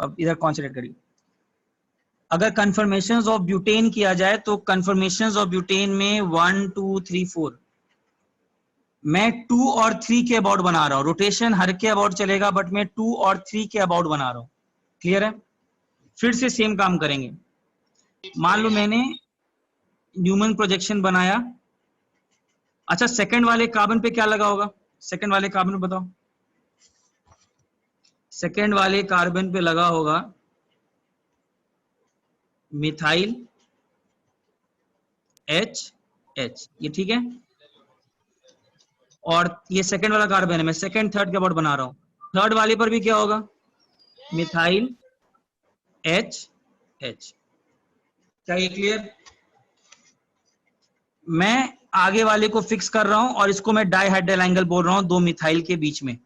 अब इधर कॉन्सेंट्रेट करिए। अगर कन्फर्मेशंस ऑफ ब्यूटेन किया जाए तो कन्फर्मेशंस ऑफ ब्यूटेन में 1 2 3 4, मैं 2 और 3 के अबाउट बना रहा हूं। रोटेशन हर के अबाउट चलेगा, बट मैं 2 और 3 के अबाउट बना रहा हूं। क्लियर है? फिर से सेम काम करेंगे। मान लो मैंने न्यूमन प्रोजेक्शन बनाया। अच्छा, सेकंड वाले कार्बन पे क्या लगा होगा? सेकंड वाले कार्बन पे बताओ। सेकंड वाले कार्बन पे लगा होगा मिथाइल एच एच, ये ठीक है। और ये सेकंड वाला कार्बन है, मैं सेकंड थर्ड के अबाउट बना रहा हूं। थर्ड वाले पर भी क्या होगा? Methyl H H. क्या ये क्लियर? मैं आगे वाले को फिक्स कर रहा हूं और इसको मैं डाइहाइड्रल एंगल बोल रहा हूं दो मिथाइल के बीच में।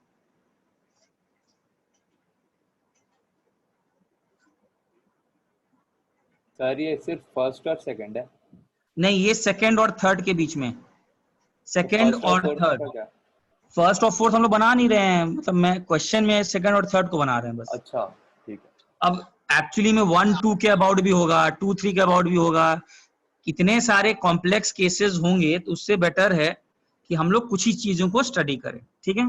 सर ये सिर्फ फर्स्ट और सेकंड है? नहीं, ये सेकंड और थर्ड के बीच में। सेकंड फर्स्ट और और फोर्थ थर्ड। का क्या? फर्स्ट और फोर्थ हम लोग बना नहीं रहे हैं, मतलब मैं क्वेश्चन में सेकंड और थर्ड को बना रहे हैं बस। अच्छा ठीक है। अब एक्चुअली में 1 2 के अबाउट भी होगा, 2 3 के अबाउट भी होगा। इतने सारे कॉम्प्लेक्स केसेस होंगे तो उससे बेटर है कि हम लोग कुछ ही चीजों को स्टडी करें। ठीक है?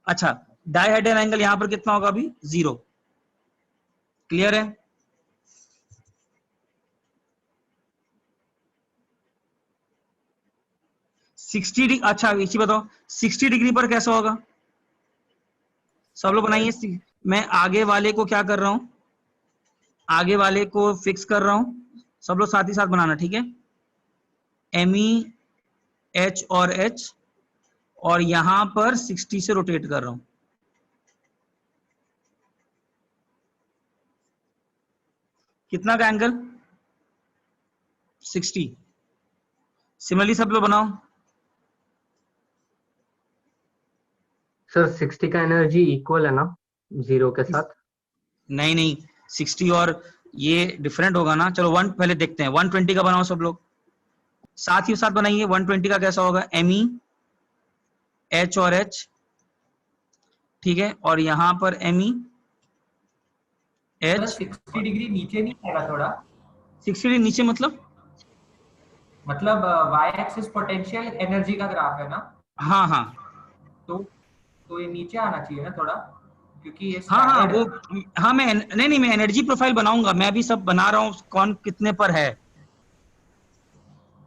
अच्छा, डाइहाइड्रल एंगल यहां पर कितना होगा? अभी 0। क्लियर है? अच्छा इसी बताओ, 60 डिग्री पर कैसा होगा? सब लोग बनाइए। मैं आगे वाले को क्या कर रहा हूं? आगे वाले को फिक्स कर रहा हूं। सब लोग साथ ही साथ बनाना, ठीक है? एमई एच और एच, और यहां पर 60 से रोटेट कर रहा हूं। कितना का एंगल? 60। सिमिलरली सब लोग बनाओ। सर 60 का एनर्जी इक्वल है ना 0 के साथ? नहीं नहीं, 60 और ये डिफरेंट होगा ना। चलो वन पहले देखते हैं। 120 का बनाओ सब लोग, साथ ही साथ बनाइए। 120 का कैसा होगा? एमई एच और एच, ठीक है? और यहां पर एमई सर एच। 60 डिग्री नीचे नहीं आएगा थोड़ा? 60 डिग्री नीचे मतलब? वाई एक्सिस पोटेंशियल एनर्जी का ग्राफ है ना, हाँ हाँ तो ये नीचे आना चाहिए ना थोड़ा, क्योंकि ये हाँ हाँ, स्टैंडर्ड वो है। हाँ, मैं नहीं नहीं, मैं एनर्जी प्रोफाइल बनाऊंगा। मैं अभी सब बना रहा हूँ कौन कितने पर है।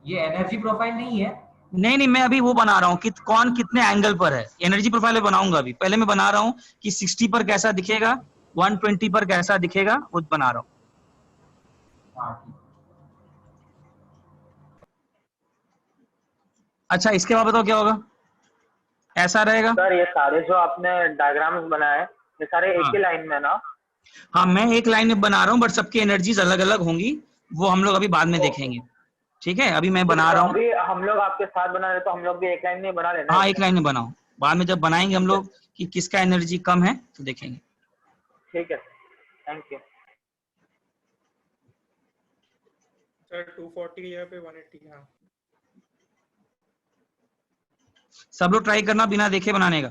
ये एनर्जी प्रोफाइल नहीं है। नहीं नहीं, मैं अभी वो बना रहा हूँ कि कौन कितने एंगल पर है। एनर्जी प्रोफाइल बनाऊंगा अभी। पहले मैं बना रहा हूँ कि 60 पर कैसा दिखेगा, 120 पर कैसा दिखेगा, वो बना रहा हूँ। हाँ ठीक। अच्छा, इसके बाद बताओ क्या होगा? ऐसा रहेगा। सर ये सारे जो आपने डायग्राम्स बनाए ये सारे एक हाँ ही लाइन में ना? हाँ, मैं एक लाइन में बना रहा हूँ, बट सबकी एनर्जीज अलग अलग होंगी। वो हम लोग अभी बाद में ओके। देखेंगे। ठीक है? अभी मैं तो बना रहा हूँ। अभी हम लोग आपके साथ बना रहे तो हम लोग भी एक लाइन में बना लेना हाँ, एक इसे। लाइन में बनाओ। बाद में जब बनाएंगे हम ठीक है, लोग कि किसका एनर्जी कम है तो देखेंगे। ठीक है, थैंक यू। सर 240 की जगह पे 180। हाँ सब लोग ट्राई करना बिना देखे बनाने का।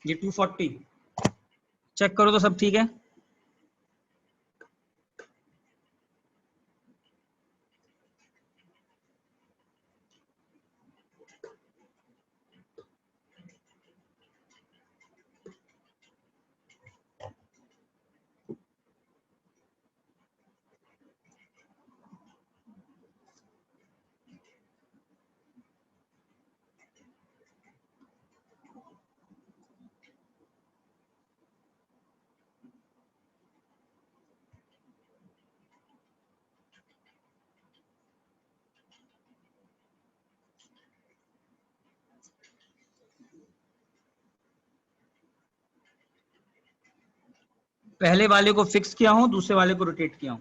ये 240 चेक करो तो सब ठीक है? पहले वाले को फिक्स किया हूं, दूसरे वाले को रोटेट किया हूं।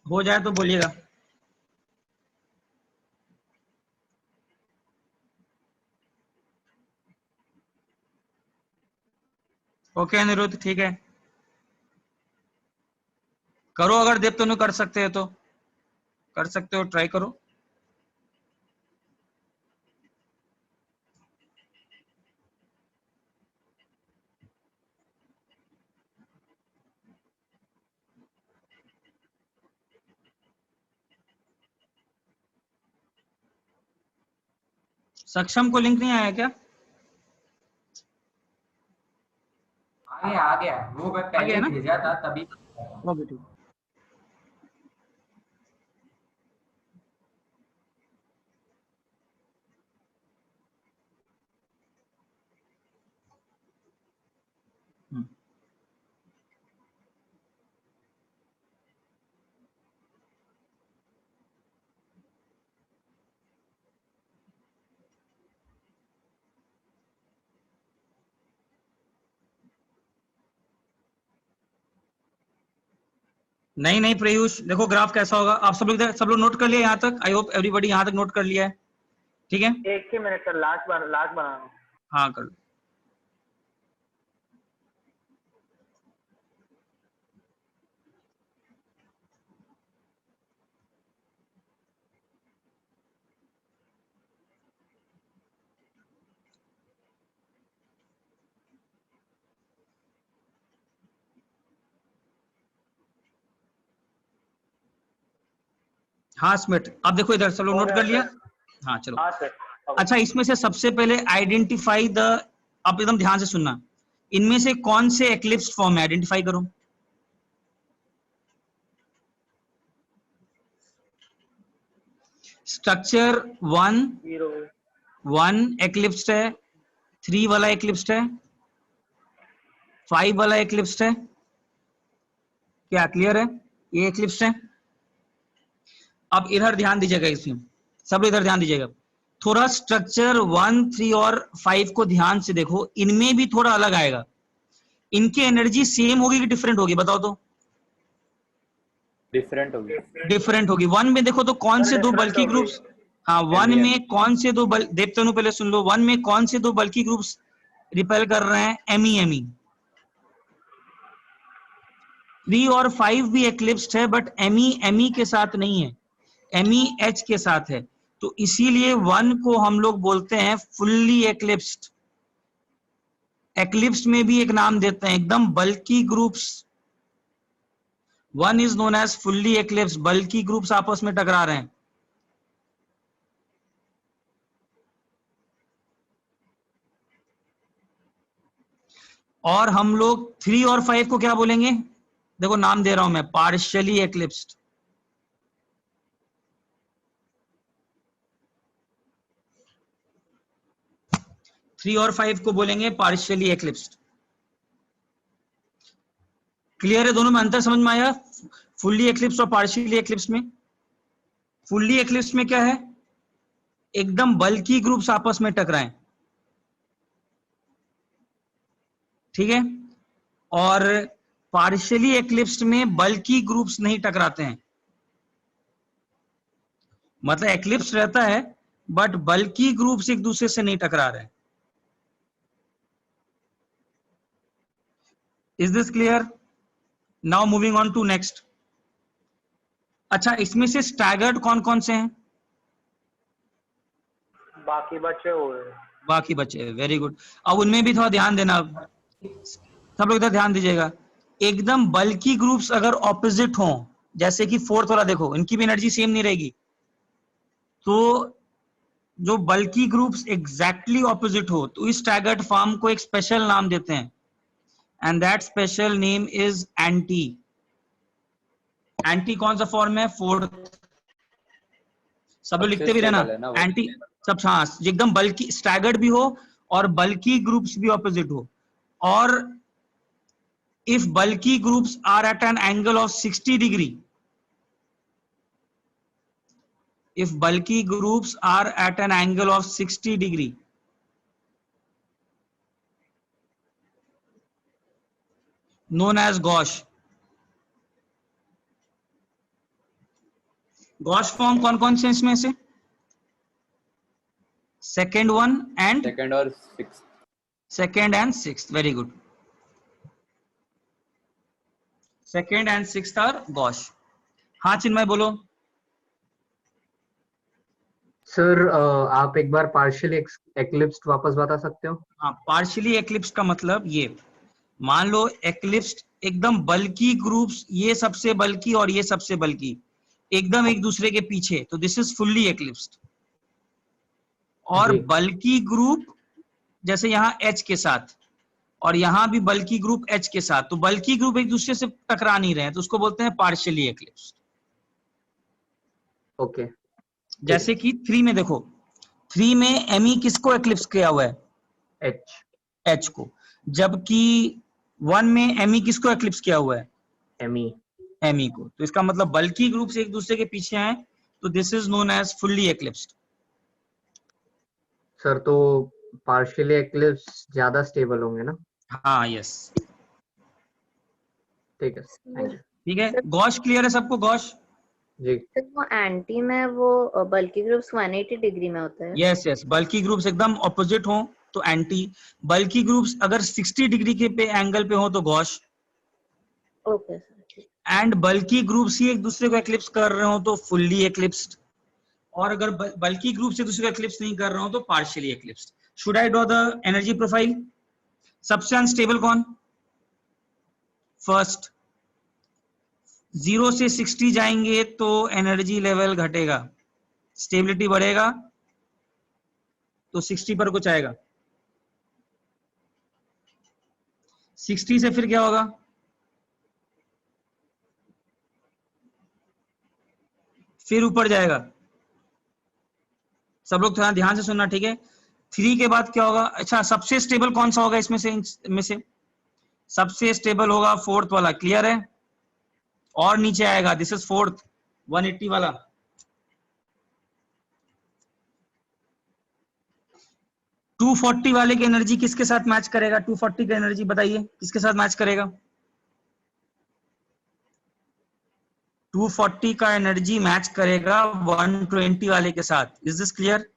हो जाए तो बोलिएगा। ओके अनिरुद्ध, ठीक है, करो, अगर देव तनु कर सकते हैं तो कर सकते हो, ट्राई करो। सक्षम को लिंक नहीं आया क्या? आ गया, वो मैं आ पहले गया ना? भेजा था तभी। ओके ठीक। नहीं नहीं प्रयुष, देखो ग्राफ कैसा होगा, आप सब लोग नोट कर लिया यहाँ तक, आई होप एवरीबॉडी यहाँ तक नोट कर लिया है, ठीक है? एक ही मिनट सर, लास्ट बनाना। हाँ कर लो। हाँ स्मिथ, अब देखो इधर सब लोग नोट कर लिया? हाँ चलो। हाँ सर। अच्छा, इसमें से सबसे पहले आइडेंटिफाई द, आप एकदम ध्यान से सुनना, इनमें से कौन से एक्लिप्स फॉर्म है, आइडेंटिफाई करो। स्ट्रक्चर 1 एक्लिप्स्ड है, 3 वाला एक्लिप्स्ड है, 5 वाला एक्लिप्स्ड है, क्या क्लियर है? ये एक्लिप्स्ड है। अब इधर ध्यान दीजिएगा, इसमें सब लोग इधर ध्यान दीजिएगा, थोड़ा स्ट्रक्चर 1, 3 और 5 को ध्यान से देखो, इनमें भी थोड़ा अलग आएगा। इनकी एनर्जी सेम होगी कि डिफरेंट होगी, बताओ तो? डिफरेंट होगी। डिफरेंट होगी। 1 में देखो तो कौन से दो बल्कि ग्रुप्स, हाँ 1 में कौन से दो देवतनु पहले सुन लो, 1 में कौन से दो बल्कि ग्रुप्स रिपेल कर रहे हैं? एमी। 3 और 5 भी एक्लिप्स्ड है, बट एमी के साथ नहीं है, एच के साथ है, तो इसीलिए 1 को हम लोग बोलते हैं फुल्ली एक्लिप्स्ड। एक्लिप्स्ड में भी एक नाम देते हैं, एकदम bulky groups. 1 is known as fully eclipsed, bulky groups आपस में टकरा रहे हैं। और हम लोग 3 और 5 को क्या बोलेंगे? देखो नाम दे रहा हूं मैं, पार्शियली एक्लिप्स्ड। थ्री और 5 को बोलेंगे पार्शियली एक्लिप्स्ड। क्लियर है? दोनों में अंतर समझ में आया? फुल्ली एक्लिप्स और पार्शियली एक्लिप्स में? फुल्ली एक्लिप्स में क्या है? एकदम बल्कि ग्रुप्स आपस में टकराएं, ठीक है? और पार्शियली एक्लिप्स्ड में बल्कि ग्रुप्स नहीं टकराते हैं, मतलब एक्लिप्स रहता है बट बल्कि ग्रुप्स एक दूसरे से नहीं टकरा रहे हैं। Is this clear? Now moving on to next. अच्छा, इसमें से स्टैगर्ड कौन कौन से हैं? बाकी बचे हुए। बाकी बचे, वेरी गुड। अब उनमें भी थोड़ा ध्यान देना, सब लोग इधर ध्यान दीजिएगा। एकदम बल्कि ग्रुप्स अगर ऑपोजिट हों, जैसे कि 4th वाला देखो, इनकी भी एनर्जी सेम नहीं रहेगी, तो जो बल्कि ग्रुप्स एग्जैक्टली ऑपोजिट हो तो इस स्टैगर्ड फॉर्म को एक स्पेशल नाम देते हैं, and that special name is anti. Anti कौन सा फॉर्म है? 4th। सब लोग लिखते भी रहना, एंटी सब, हाँ, एकदम बल्कि स्टैगर्ड भी हो और बल्कि ग्रुप्स भी ऑपोजिट हो। और if bulky groups are at an angle of 60 degree, if bulky groups are at an angle of 60 degree, known as gauche. Gauche form कौन कौन से इसमें से? सेकेंड वन एंड सेकंड और sixth. Second and sixth, very good. Second and sixth are gauche. हाँ चिन्मय बोलो। Sir आप एक बार पार्शियली एक्लिप्स्ड वापस बता सकते हो? हाँ, पार्शियली एक्लिप्स का मतलब ये, मान लो एक्लिप्स्ड एकदम बल्की ग्रुप्स, ये सबसे बल्की और ये सबसे बल्की एकदम एक दूसरे के पीछे, तो दिस इज फुल्ली एक्लिप्स्ड। और जी। बल्की ग्रुप जैसे यहाँ H के साथ, और यहाँ भी बल्की ग्रुप H के साथ, तो बल्की ग्रुप एक दूसरे से टकरा नहीं रहे हैं, तो उसको बोलते हैं पार्शियली एक्लिप्स्ड। ओके। जैसे कि 3 में देखो, 3 में Me किसको एक्लिप्स किया हुआ है? एच। H को। जबकि 1 में Me किसको एक्लिप्स किया हुआ है? एमी। Me को। तो इसका मतलब बल्की ग्रुप से एक दूसरे के पीछे हैं, तो this is known as fully eclipsed. Sir तो पार्शियली एक्लिप्स ज्यादा स्टेबल होंगे ना? हाँ यस, ठीक है, थैंक यू। ठीक है। गॉश क्लियर है सबको? गॉश? जी। सर वो एंटी में वो बल्कि ग्रुप्स 180 डिग्री में होता है। यस यस, बल्की ग्रुप्स एकदम ऑपोजिट हो तो एंटी, बल्की ग्रुप्स अगर 60 डिग्री के पे एंगल पे हो तो gauche, okay sir. And bulky groups ही एक दूसरे को एक्लिप्स कर रहे हो तो फुल्ली एक्लिप्स्ड, और अगर बल्की ग्रुप से दूसरे को एक्लिप्स नहीं कर रहे हो तो partially eclipsed. Should I draw the energy profile? सबसे अनस्टेबल कौन? फर्स्ट। 0 से 60 जाएंगे तो एनर्जी लेवल घटेगा, स्टेबिलिटी बढ़ेगा, तो 60 पर कुछ आएगा। 60 से फिर क्या होगा? फिर ऊपर जाएगा। सब लोग थोड़ा ध्यान से सुनना, ठीक है? 3 के बाद क्या होगा? अच्छा, सबसे स्टेबल कौन सा होगा इसमें से? सबसे स्टेबल होगा फोर्थ वाला, क्लियर है? और नीचे आएगा, दिस इज फोर्थ 180 वाला। टू 240 वाले की एनर्जी किसके साथ मैच करेगा? 240 की एनर्जी बताइए किसके साथ मैच करेगा? 240 का एनर्जी मैच करेगा 120 वाले के साथ। Is this clear?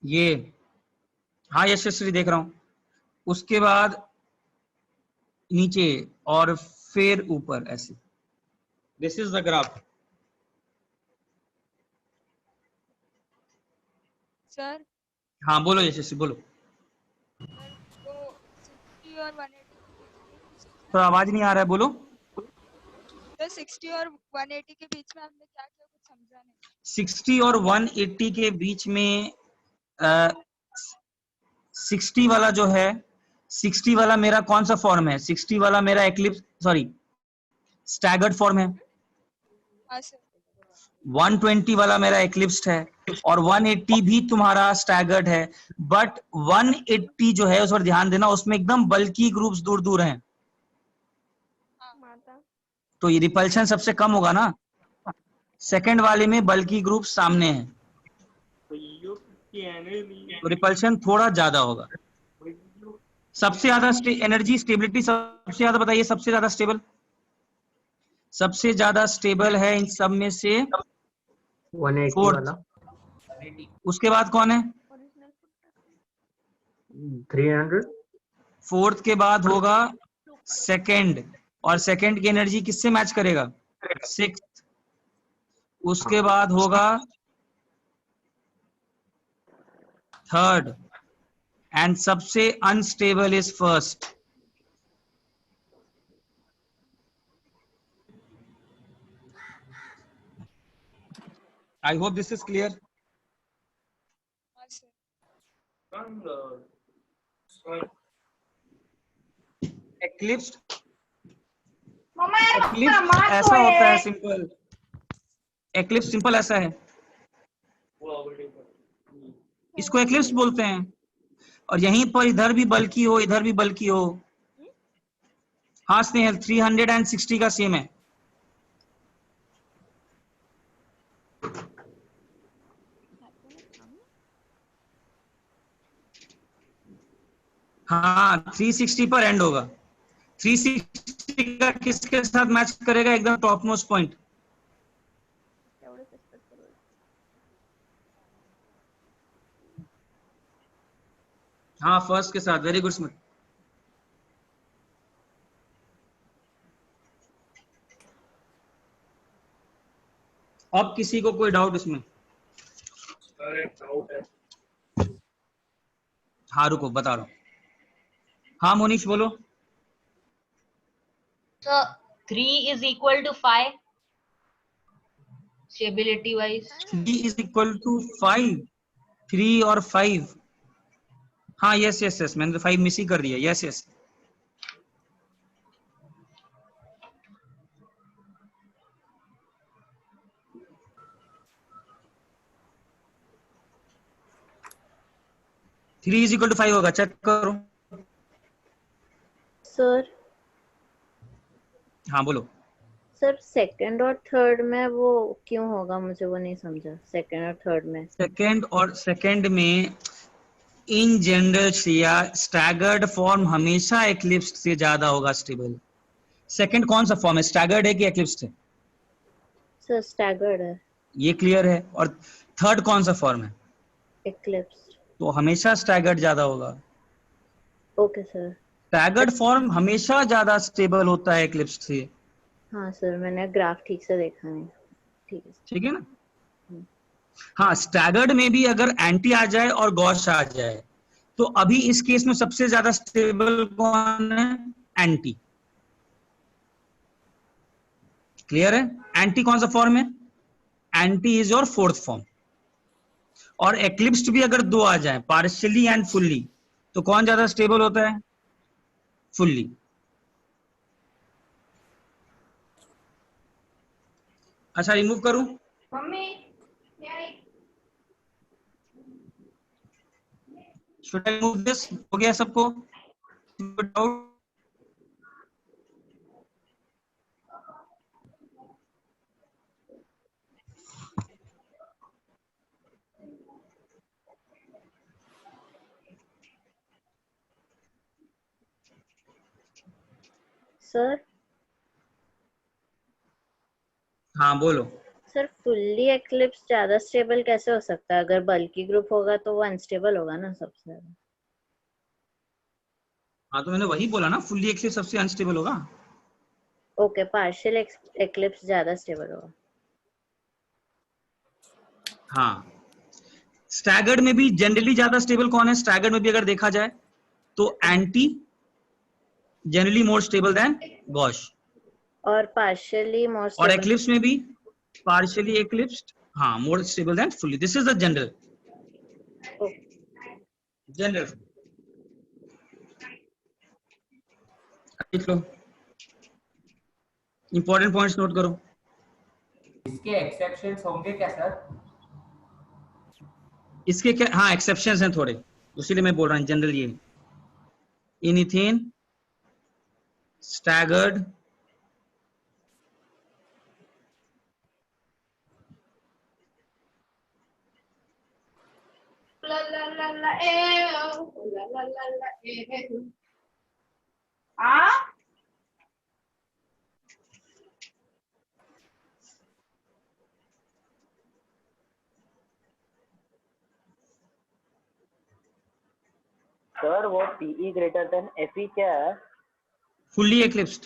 ये, हाँ यशस्वी देख रहा हूं। उसके बाद नीचे और फिर ऊपर, ऐसे। This is the graph. Sir हाँ बोलो यशस्वी, बोलो। सर वो 60 और 180 के बीच में कुछ तो आवाज नहीं आ रहा है, बोलो। सर 60 और 180 के बीच में आपने क्या किया, कुछ समझा नहीं। 60 और 180 के बीच में 60 वाला जो है, 60 वाला मेरा कौन सा फॉर्म है? 60 वाला मेरा एक्लिप्स, सॉरी स्टैगर्ड फॉर्म है। हाँ सर। 120 वाला मेरा एक्लिप्स्ड है, और 180 भी तुम्हारा स्टैगर्ड है। बट 180 जो है उस पर ध्यान देना, उसमें एकदम बल्की ग्रुप्स दूर दूर हैं, तो ये रिपल्शन सबसे कम होगा ना। सेकंड वाले में बल्की ग्रुप सामने है, तो रिपल्शन थोड़ा ज्यादा होगा। सबसे ज्यादा एनर्जी स्टेबिलिटी सबसे ज्यादा बताइए, सबसे ज्यादा स्टेबल? सबसे ज्यादा स्टेबल है इन सब में से 180 फोर्थ। वाला। उसके बाद कौन है? 300। फोर्थ के बाद होगा सेकंड, और सेकंड की एनर्जी किससे मैच करेगा? 6। उसके बाद होगा थर्ड, एंड सबसे unstable is first. I hope this is clear. हाँ सर। एक्लिप्स्ड ऐसा होता है, सिंपल। एक्लिप्स सिंपल ऐसा है, इसको एक्लिप्स बोलते हैं। और यहीं पर इधर भी बल्की हो, इधर भी बल्की हो। हाँ स्नेहल, 360 का सेम है। हाँ 360 पर एंड होगा। 360 का किसके साथ मैच करेगा? एकदम टॉप मोस्ट पॉइंट। हाँ फर्स्ट के साथ, वेरी गुड स्मिथ। अब किसी को कोई डाउट इसमें? सर एक डाउट है। हाँ रुको बता रहा हूँ। हाँ मोनिश बोलो। So 3 is equal to 5 stability wise. 3 is equal to 5, 3 और 5, हाँ यस यस यस, मैंने तो 5 मिस ही कर दिया, yes yes. Three is equal to 5 होगा, चेक करो। सर हाँ बोलो। सर सेकंड और थर्ड में वो क्यों होगा, मुझे वो नहीं समझा। सेकंड और थर्ड में, सेकंड में in general Shreya staggered form हमेशा एक्लिप्स से ज्यादा होगा स्टेबल। सेकंड कौन सा फॉर्म है, स्टैगर्ड है कि एक्लिप्स है? सर स्टैगर्ड है। ये क्लियर है। और थर्ड कौन सा फॉर्म है? एक्लिप्स। तो हमेशा स्टैगर्ड ज्यादा होगा। Okay sir. स्टैगर्ड फॉर्म हमेशा ज्यादा स्टेबल होता है एक्लिप्स से। हाँ सर, मैंने ग्राफ ठीक से देखा नहीं। ठीक है। ठीक है ना? हाँ स्टैगर्ड में भी अगर एंटी आ जाए और गॉश आ जाए तो अभी इस केस में सबसे ज्यादा स्टेबल कौन है? एंटी। क्लियर है? एंटी कौन सा फॉर्म है? Anti is your fourth form. और एक्लिप्स्ड भी अगर दो आ जाए, पार्शियली एंड फुल्ली, तो कौन ज्यादा स्टेबल होता है? फुल्ली। अच्छा रिमूव करूं? Should I remove this? हो गया सबको डाउट? सर हाँ बोलो। सर फुल्ली एक्लिप्स ज्यादा स्टेबल कैसे हो सकता है? अगर बल्की ग्रुप होगा तो वो अनस्टेबल होगा ना सबसे ज्यादा। हाँ तो मैंने वही बोला ना, फुल्ली एक्लिप्स सबसे अनस्टेबल होगा। ओके, पार्शियल एक्लिप्स ज्यादा स्टेबल होगा। हाँ स्टैगर्ड में भी जनरली ज्यादा स्टेबल कौन है? स्टैगर्ड में भी अगर देखा जाए तो anti generally more stable then gosh. और पार्शियली मोर और स्टेबल। एक्लिप्स में भी पार्शियली एक्लिप्स्ड, हाँ मोर stable then fully. This is the general. General लिख लो, इंपॉर्टेंट पॉइंट्स नोट करो। इसके एक्सेप्शंस होंगे क्या सर? इसके क्या? हाँ एक्सेप्शंस हैं थोड़े, उसीलिए मैं बोल रहा हूँ जनरल। ये इन इथेन स्टैगर्ड सर वो PE ग्रेटर देन FE क्या है? फुल्ली एक्लिप्स्ड।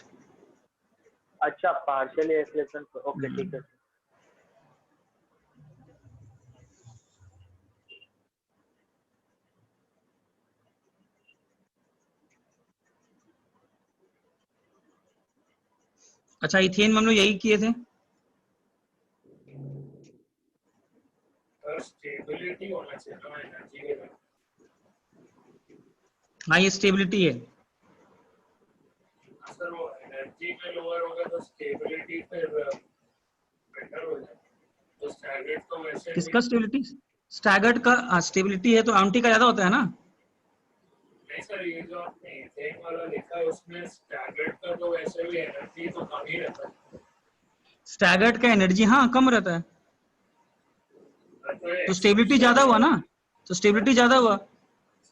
अच्छा पार्शियली एक्लिप्स। ओके ठीक है। अच्छा इथेन में हम लोग यही किए थे। स्टेबिलिटी होना चाहिए ना एनर्जी के लिए। हाँ ये स्टेबिलिटी है। सर वो एनर्जी में लोअर होगा तो स्टेबिलिटी फिर बेटर हो जाए। तो स्टैगर्ड तो वैसे किसका स्टेबिलिटी? स्टैगर्ड का स्टेबिलिटी है तो एंटी का ज्यादा होता है ना। नहीं सर, ये जो आपने इथेन वाला लिखा है उसमें स्टैगर्ड का तो वैसे भी एनर्जी तो कम ही रहता है। स्टैगर्ड का एनर्जी हाँ कम रहता है, तो स्टेबिलिटी ज्यादा हुआ ना, तो स्टेबिलिटी ज्यादा हुआ।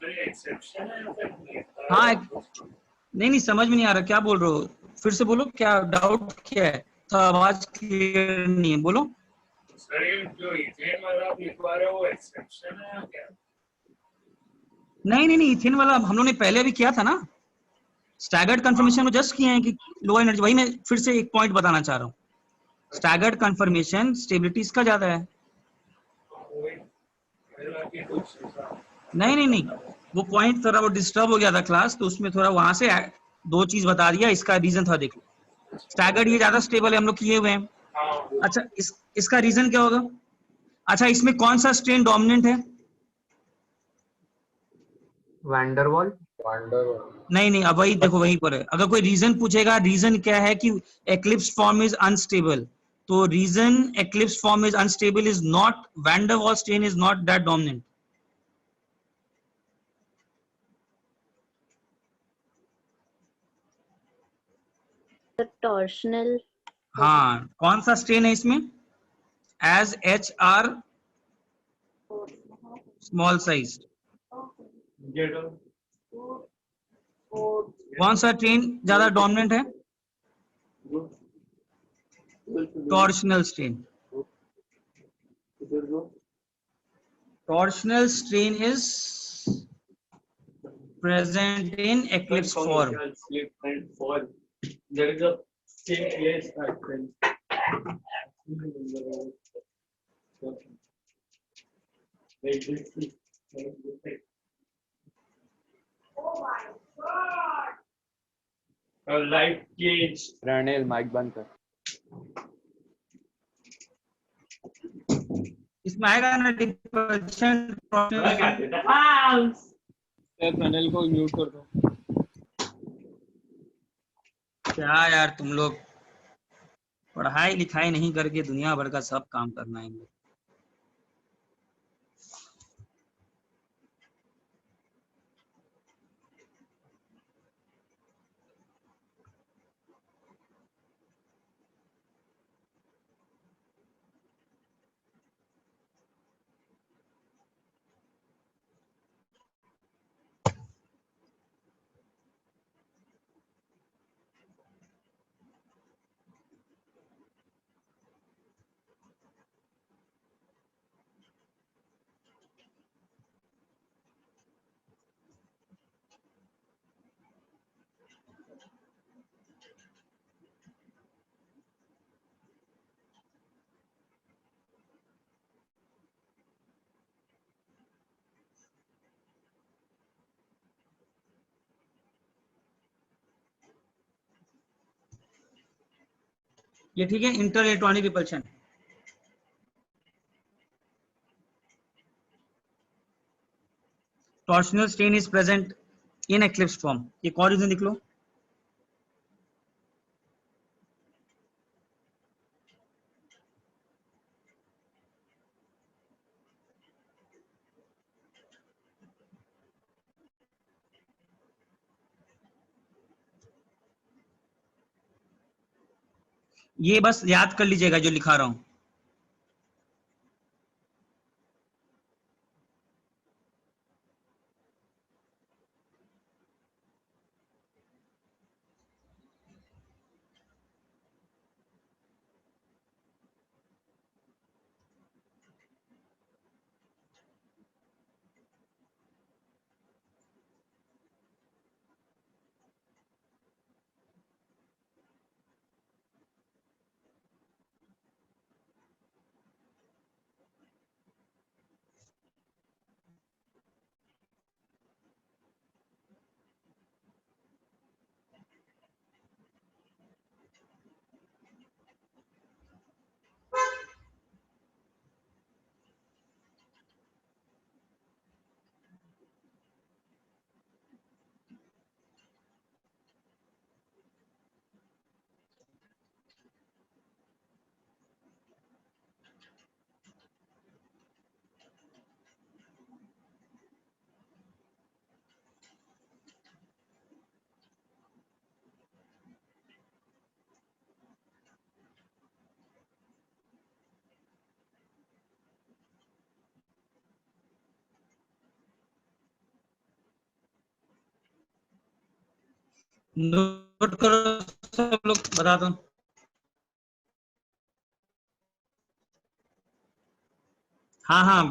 सर ये एक्सेप्शन है या फिर हाँ नहीं समझ में नहीं आ रहा, क्या बोल रहे हो? फिर से बोलो, क्या डाउट क्या है? तो आवाज क्लियर नहीं है, बोलो। सर ये जो इथेन वाला आप लिखवा रहे हो वो एक्सेप्शन है या क्या? नहीं नहीं नहीं, इथेन वाला हम लोग ने पहले भी किया था ना, स्टैगर्ड कंफर्मेशन में जस्ट किए हैं कि लो एनर्जी, वही मैं फिर से एक पॉइंट बताना चाह रहा हूँ, स्टैगर्ड कंफर्मेशन स्टेबिलिटी इसका ज्यादा है। नहीं नहीं नहीं, वो पॉइंट थोड़ा वो डिस्टर्ब हो गया था क्लास, तो उसमें थोड़ा वहां से दो चीज बता दिया, इसका रीजन था, देख लो स्टैगर्ड ये ज्यादा स्टेबल है, हम लोग किए हुए हैं। अच्छा इसका रीजन क्या होगा? अच्छा इसमें कौन सा स्ट्रेन डोमिनेंट है? वैंडरवाल। नहीं नहीं, अब वही देखो वहीं पर है, अगर कोई रीजन पूछेगा, रीजन क्या है कि एक्लिप्स फॉर्म इज अनस्टेबल, तो reason eclipse form is unstable is not van der Waals strain is not that dominant. तो टॉर्शनल। हाँ, कौन सा स्ट्रेन है इसमें? As H R small size, कौन सा स्ट्रेन ज्यादा डोमिनेंट है? Torsional strain. Torsional strain is present in eclipse form. There is a same place at light gauge. रणेल माइक बंद कर। इसमें आएगा ना डिस्पर्शन रणेल को म्यूट कर दो। क्या यार तुम लोग पढ़ाई लिखाई नहीं करके दुनिया भर का सब काम करना है। ये ठीक है, inter electronic repulsion. Torsional strain is present in eclipse form, एक और रीजन लिख लो। ये बस याद कर लीजिएगा जो लिखा रहा हूं। नोट करो सब लोग, बता दो। हाँ हाँ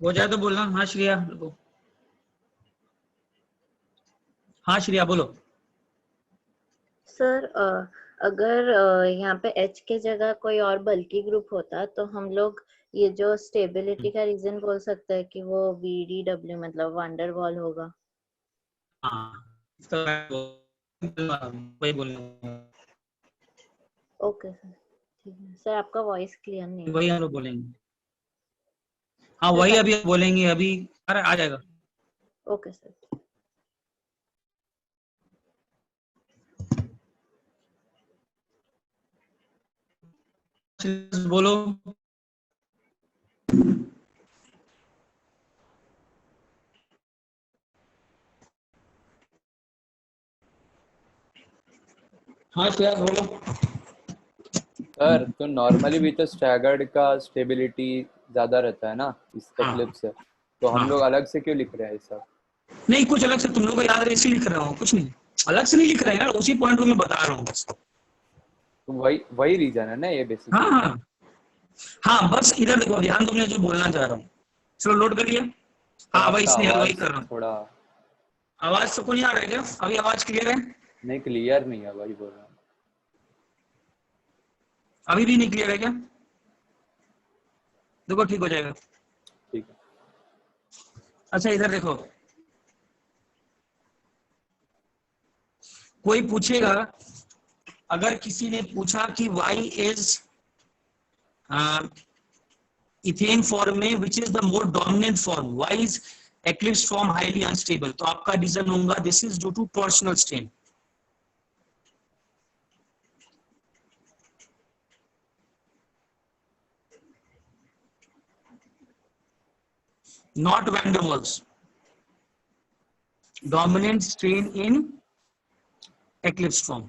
हो जाए तो बोलना। हाँ श्रेया, हाँ श्रेया बोलो। सर अगर यहाँ पे H के जगह कोई और बल्कि ग्रुप होता तो हम लोग ये जो स्टेबिलिटी का रीजन बोल सकते हैं कि वो VDW मतलब वंडर वॉल होगा। हाँ वही बोलना, ओके सर, ठीक है सर। आपका वॉइस क्लियर नहीं है। वही हम लोग बोलेंगे। हाँ सर वही अभी बोलेंगे अभी। अरे आ जाएगा। Okay sir. बोलो। हाँ श्रेया बोलो। सर तो नॉर्मली भी तो स्टैगर्ड का स्टेबिलिटी ज्यादा रहता है ना इस हाँ। एक्लिप्स से, तो हम हाँ। लोग अलग से क्यों लिख रहे हैं ऐसा? नहीं कुछ अलग से तुम लोग को याद है इसलिए लिख रहा हूँ, कुछ नहीं अलग से नहीं लिख रहे हैं यार, उसी पॉइंट को मैं बता रहा हूँ बस। तो वही रीजन है ना ये बेसिकली। हाँ हाँ हाँ, बस इधर देखो, ध्यान दो मैं जो बोलना चाह रहा हूँ। चलो नोट कर लिया। हाँ वही आपका स्नेहल वही आवाज कर रहा हूँ। थोड़ा आवाज सबको नहीं आ रहा है क्या? अभी आवाज क्लियर है? नहीं, क्लियर नहीं है, वही बोल रहा हूँ। अभी भी नहीं क्लियर है क्या? देखो ठीक हो जाएगा। ठीक है। अच्छा इधर देखो, कोई पूछेगा, अगर किसी ने पूछा कि वाई इज इथेन फॉर्म में which is the more dominant form, why is eclipse form highly unstable, तो आपका रीजन होगा this is due to torsional strain. not van der Waals. Dominant strain in eclipse form.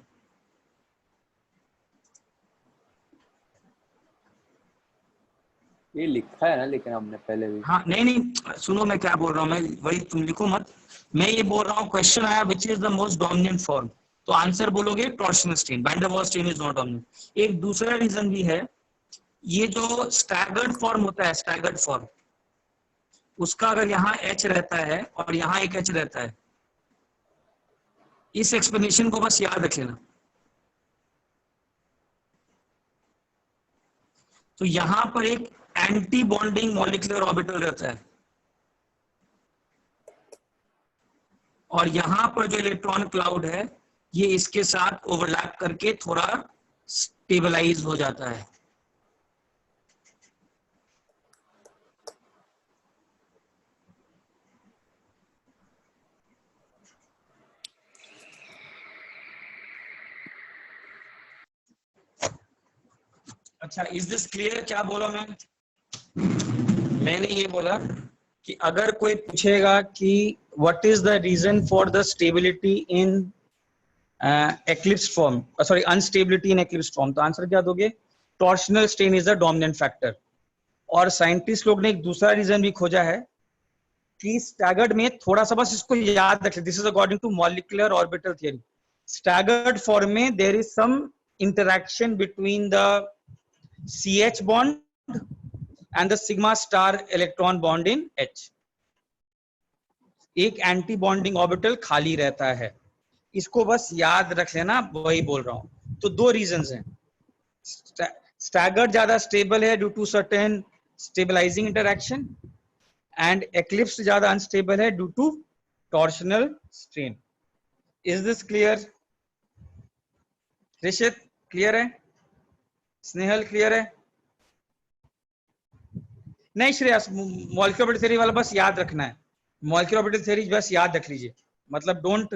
ये लिखा है ना लेकिन हमने पहले भी। हाँ नहीं नहीं सुनो मैं क्या बोल रहा हूँ, मैं वही तुम लिखो मत, मैं ये बोल रहा हूँ क्वेश्चन आया which is the most dominant form, तो आंसर बोलोगे torsional strain, van der Waals strain is not dominant. एक दूसरा रीजन भी है, ये जो स्टैगर्ड फॉर्म होता है, स्टैगर्ड फॉर्म, उसका अगर यहाँ H रहता है और यहाँ एक H रहता है, इस एक्सप्लेनेशन को बस याद रख लेना। तो यहां पर एक एंटी बॉन्डिंग मॉलिक्यूलर ऑर्बिटल रहता है और यहां पर जो इलेक्ट्रॉन क्लाउड है ये इसके साथ ओवरलैप करके थोड़ा स्टेबलाइज हो जाता है। अच्छा इज दिस क्लियर? क्या बोला मैंने ये बोला कि अगर कोई पूछेगा कि what is the reason for the stability in eclipse form, sorry instability in eclipse form, तो आंसर क्या दोगे? Torsional strain is the dominant factor. और साइंटिस्ट लोग ने एक दूसरा रीजन भी खोजा है कि स्टैगर्ड में, थोड़ा सा बस इसको याद रखें, this is according to molecular orbital theory, staggered form में there is some interaction between the CH bond and the sigma star electron bond in H. एक एंटी बॉन्डिंग ऑर्बिटल खाली रहता है, इसको बस याद रख लेना, वही बोल रहा हूं। तो दो रीजंस हैं, स्टैगर्ड ज्यादा स्टेबल है due to certain stabilising interaction, and eclipse ज्यादा अनस्टेबल है due to torsional strain. Is this clear? Rishit clear है? स्नेहल क्लियर है? नहीं श्रेयस, मॉलिक्यूलर ऑर्बिटल थ्योरी वाला बस याद रखना है, मॉलिक्यूलर ऑर्बिटल थ्योरी बस याद रख लीजिए, मतलब डोंट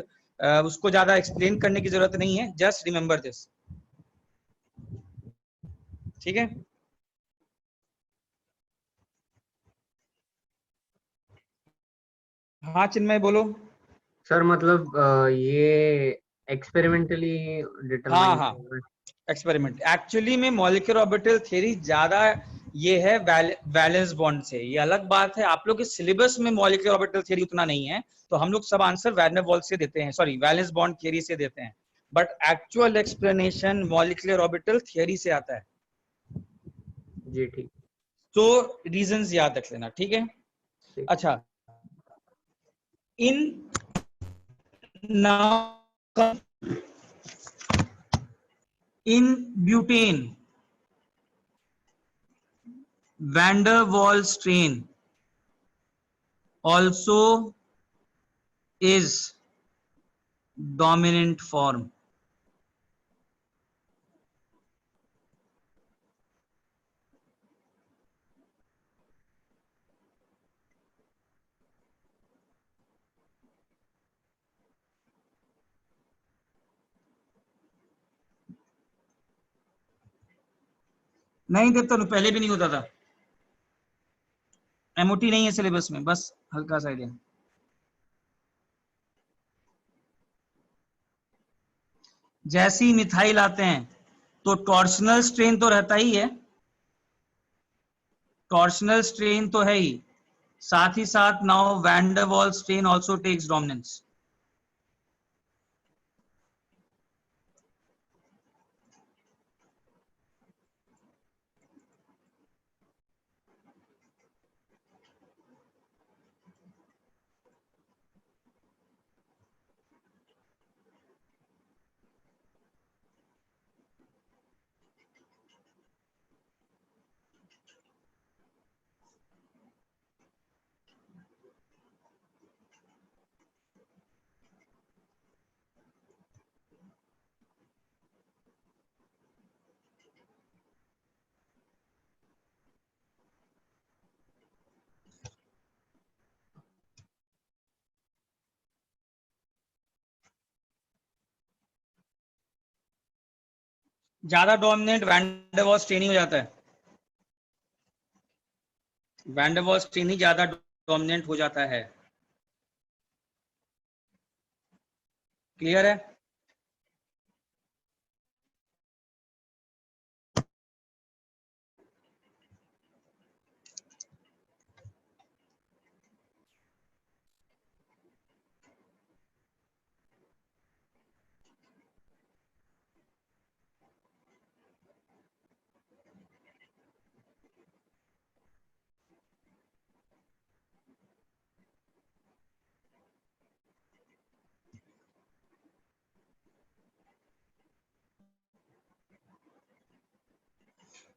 उसको ज्यादा एक्सप्लेन करने की जरूरत नहीं है, जस्ट रिमेंबर दिस, ठीक है? हाँ चिन्मय बोलो। सर मतलब ये एक्सपेरिमेंटली हाँ डिटरमाइन हाँ एक्सपेरिमेंट, एक्चुअली में मॉलिक्यूलर ऑर्बिटल थ्योरी ज्यादा ये है वैलेंस बॉन्ड से, ये अलग बात है, आप लोग के सिलेबस में मॉलिक्यूलर ऑर्बिटल थ्योरी उतना नहीं है, तो हम लोग सब आंसर वैन डर वाल्स से देते हैं, सॉरी वैलेंस बॉन्ड थ्योरी से देते हैं, but actual explanation molecular orbital theory से आता है। जी ठीक। तो रीजंस याद रख लेना, ठीक है? अच्छा, इन now in butane van der Waals strain also is dominant form. नहीं देता, तो पहले भी नहीं होता था। एमओटी नहीं है सिलेबस में, बस हल्का सा आइडिया। जैसे ही मिथाइल आते हैं तो टॉर्शनल स्ट्रेन तो रहता ही है, टॉर्शनल स्ट्रेन तो है ही, साथ ही साथ now van der Waals strain also takes dominance. ज्यादा dominant van der Waals strain ही हो जाता है, वैन डर वाल्स स्ट्रेन ही ज्यादा डोमिनेंट हो जाता है। क्लियर है?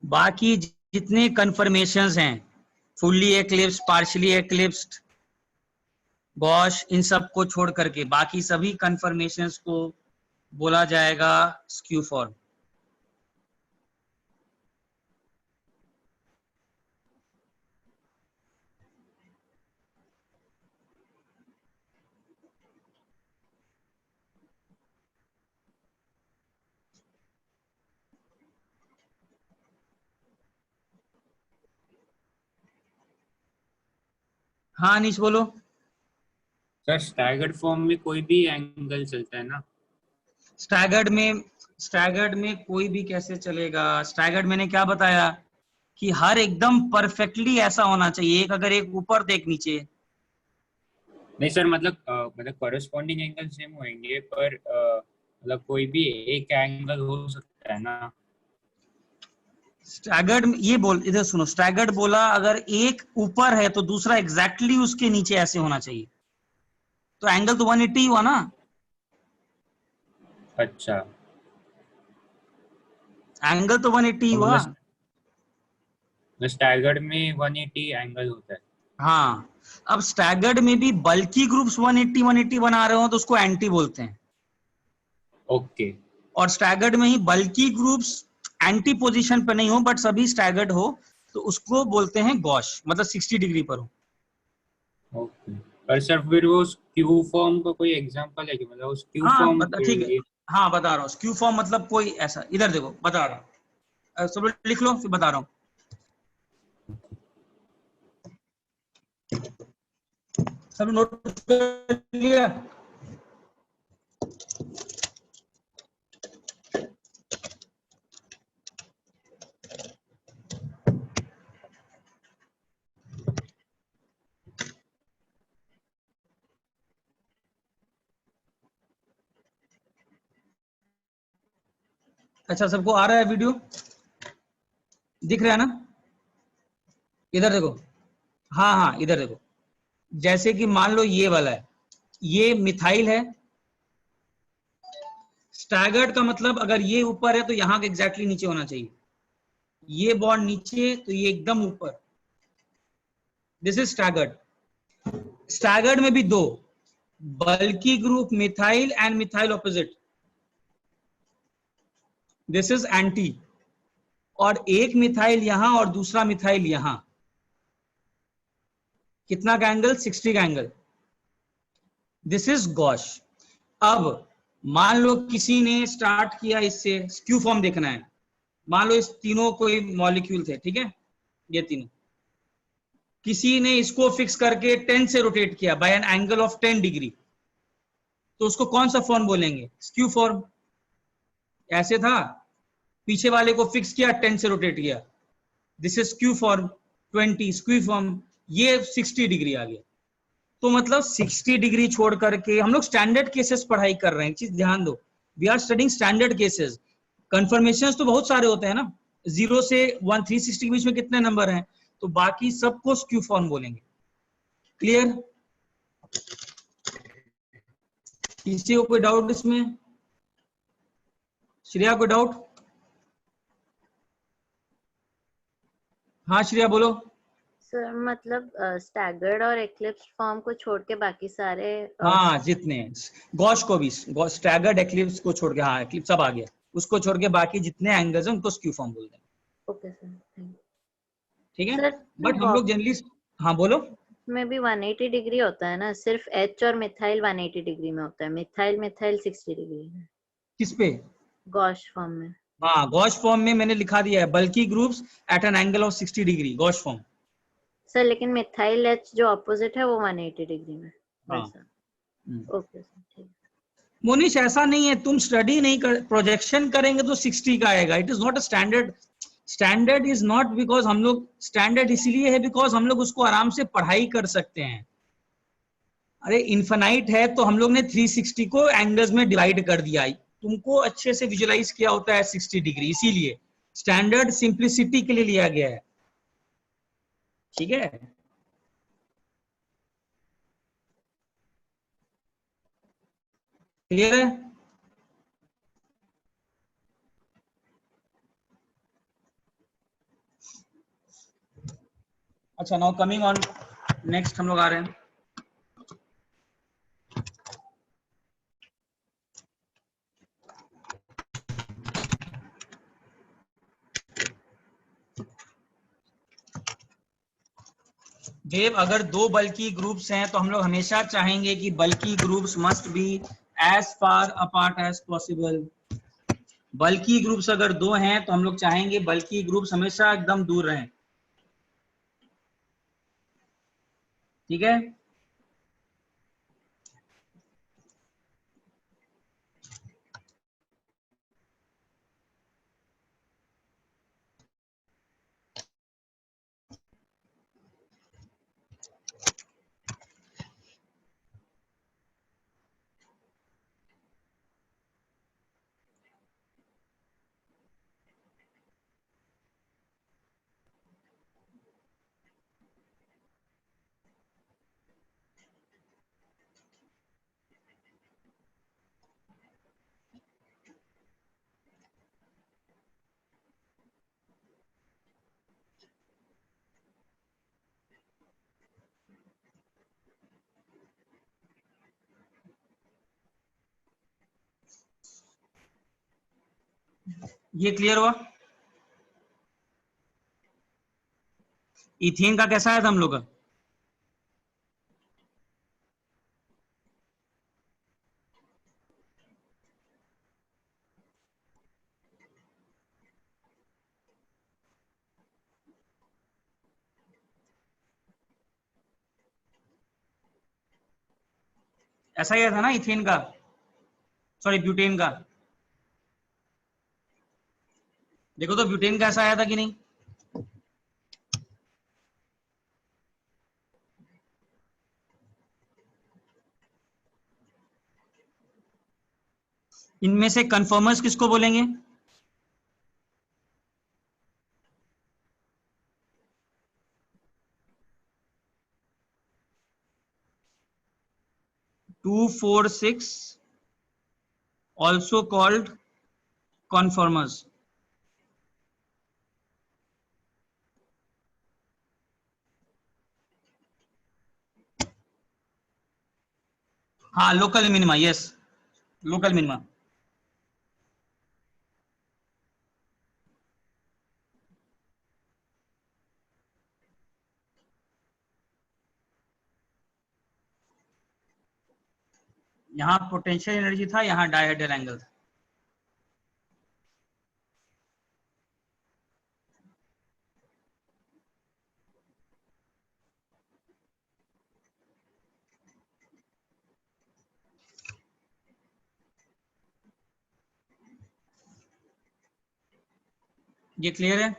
बाकी जितने कन्फर्मेशंस हैं, फुल्ली एक्लिप्स, पार्शियली एक्लिप्स्ड, गॉश, इन सब को छोड़ करके बाकी सभी कन्फर्मेशंस को बोला जाएगा स्क्यू फॉर्म। हाँ अनीश बोलो। सर स्टैगर्ड फॉर्म में कोई भी एंगल चलता है ना? स्टैगर्ड में कोई भी कैसे चलेगा? स्टैगर्ड मैंने क्या बताया कि हर एकदम परफेक्टली ऐसा होना चाहिए, एक अगर एक ऊपर तो एक नीचे। नहीं सर, मतलब कॉरेस्पॉन्डिंग एंगल सेम होंगे, पर मतलब कोई भी एक एंगल हो सकता है ना? स्टैगर्ड ये बोल, इधर सुनो, स्टैगर्ड बोला अगर एक ऊपर है तो दूसरा एग्जैक्टली उसके नीचे ऐसे होना चाहिए, तो एंगल तो 180 हुआ ना। अच्छा, एंगल तो 180 तो हुआ। मतलब स्टैगर्ड में 180 एंगल होता है। हाँ, अब स्टैगर्ड में भी बल्कि ग्रुप्स 180 180 बना रहे हो तो उसको एंटी बोलते हैं, ओके। और स्टैगर्ड में ही बल्कि ग्रुप्स एंटी पोजीशन पे नहीं हो बट सभी स्टैगर्ड हो तो उसको बोलते हैं गॉश, मतलब 60 डिग्री पर हो। ओके, पर सर फिर वो स्क्यू फॉर्म का कोई एग्जांपल है कि मतलब उस स्क्यू हाँ फॉर्म बता, के ठीक है, लिए? हाँ बता रहा हूँ। स्क्यू फॉर्म मतलब कोई ऐसा, इधर देखो बता रहा हूँ, सब लोग लिख लो फिर बता रहा हूँ। सब नोट कर लिया? अच्छा, सबको आ रहा है वीडियो? दिख रहा है ना? इधर देखो, हाँ हाँ इधर देखो, जैसे कि मान लो ये वाला है, ये मिथाइल है। स्टैगर्ड का मतलब अगर ये ऊपर है तो यहाँ के एग्जैक्टली नीचे होना चाहिए, ये बॉन्ड नीचे तो ये एकदम ऊपर। This is staggered. स्टैगर्ड में भी दो, bulky group methyl and methyl opposite, this is anti. और एक मिथाइल यहां और दूसरा मिथाइल यहां, कितना का एंगल? 60 का एंगल। This is gosh. अब मान लो किसी ने स्टार्ट किया, इससे स्क्यू फॉर्म देखना है। मान लो इस तीनों कोई मॉलिक्यूल थे, ठीक है, ये तीनों, किसी ने इसको फिक्स करके 10 से रोटेट किया by an angle of 10 degree, तो उसको कौन सा फॉर्म बोलेंगे? Skew form. ऐसे था, पीछे वाले को फिक्स किया, 10 से रोटेट किया, this is skew form. 20 skew form, ये 60 डिग्री आ गया। तो मतलब 60 डिग्री छोड़ करके हम लोग स्टैंडर्ड केसेस पढ़ाई कर रहे हैं। एक चीज ध्यान दो, we are studying standard cases. Conformation तो बहुत सारे होते हैं ना, 0 से 360 के बीच में कितने नंबर हैं, तो बाकी सबको स्क्यू फॉर्म बोलेंगे। क्लियर? किसी को कोई डाउट इसमें? श्रेया कोई डाउट? हाँ श्रेया बोलो। सर मतलब स्टैगर्ड और एक्लिप्स फॉर्म को छोड़ के बाकी सारे हाँ जितने, गॉश को भी, स्टैगर्ड एक्लिप्स को छोड़ के, हाँ एक्लिप्स सब आ गया, उसको छोड़ के बाकी जितने एंगल्स हैं उनको स्क्यू फॉर्म बोलते हैं। ओके सर, थैंक ठीक है, सर बट हम लोग जनरली, हाँ बोलो। में भी 180 डिग्री होता है ना, सिर्फ एच और मिथाइल 180 डिग्री में होता है, मिथाइल मिथाइल 60 डिग्री में। किस पे? गॉश फॉर्म में। हाँ गॉश फॉर्म में मैंने लिखा दिया है, बल्कि groups eight N angle of 60 degree, gosh form. Sir लेकिन मिथाइल एच जो ऑपोजिट है वो 180 डिग्री में। हाँ। ओके सर, ठीक। मोनिश ऐसा नहीं है, तुम स्टडी नहीं कर, प्रोजेक्शन करेंगे तो 60 का आएगा। It is not a standard. Standard is not because हम लोग, स्टैंडर्ड इसलिए है बिकॉज हम लोग उसको आराम से पढ़ाई कर सकते हैं। अरे इन्फिनाइट है तो हम लोग ने 360 को एंगल्स में डिवाइड कर दिया, तुमको अच्छे से विजुलाइज किया होता है 60 डिग्री, इसीलिए स्टैंडर्ड सिंप्लिसिटी के लिए लिया गया है। ठीक है, क्लियर है? अच्छा, नाउ कमिंग ऑन, नेक्स्ट हम लोग आ रहे हैं। देव, अगर दो बल्कि ग्रुप्स हैं तो हम लोग हमेशा चाहेंगे कि bulky groups must be as far apart as possible. Bulky groups अगर दो हैं तो हम लोग चाहेंगे बल्कि ग्रुप्स हमेशा एकदम दूर रहें। ठीक है, ये क्लियर हुआ? इथेन का कैसा आया था हम लोग का? ऐसा ही आया था ना इथेन का, सॉरी ब्यूटेन का। देखो तो ब्यूटेन का ऐसा आया था कि नहीं? इनमें से कंफर्मर्स किसको बोलेंगे? 2, 4, 6 also called conformers. हाँ, local minima, yes, local minima. यहाँ पोटेंशियल एनर्जी था, यहाँ डायहेड्रल एंगल था. ये क्लियर है?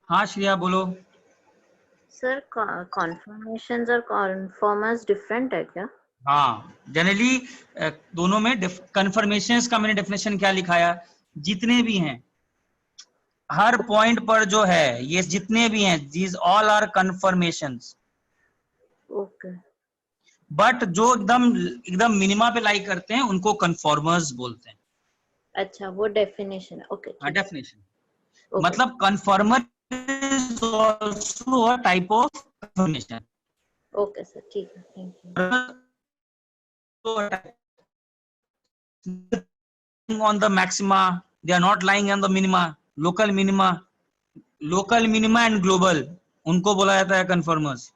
हाँ श्रेया बोलो. सर कॉन्फर्मेशंस और कॉन्फॉर्मर्स डिफरेंट है क्या? हाँ, जनरली दोनों में कन्फर्मेशंस का मैंने डेफिनेशन क्या लिखाया, जितने भी हैं हर पॉइंट पर जो है, ये जितने भी हैं, these all are conformations. Okay. But जो एकदम एकदम मिनिमा पे लाई करते हैं उनको कन्फॉर्मर्स बोलते हैं. अच्छा, वो डेफिनेशन है. ओके. हाँ, डेफिनेशन. मतलब conformer is also a type of conformation. Okay sir, ठीक है, thank you. On the maxima, they are not lying on the minima. Local minima and global, उनको बोला जाता है कन्फर्मर्स.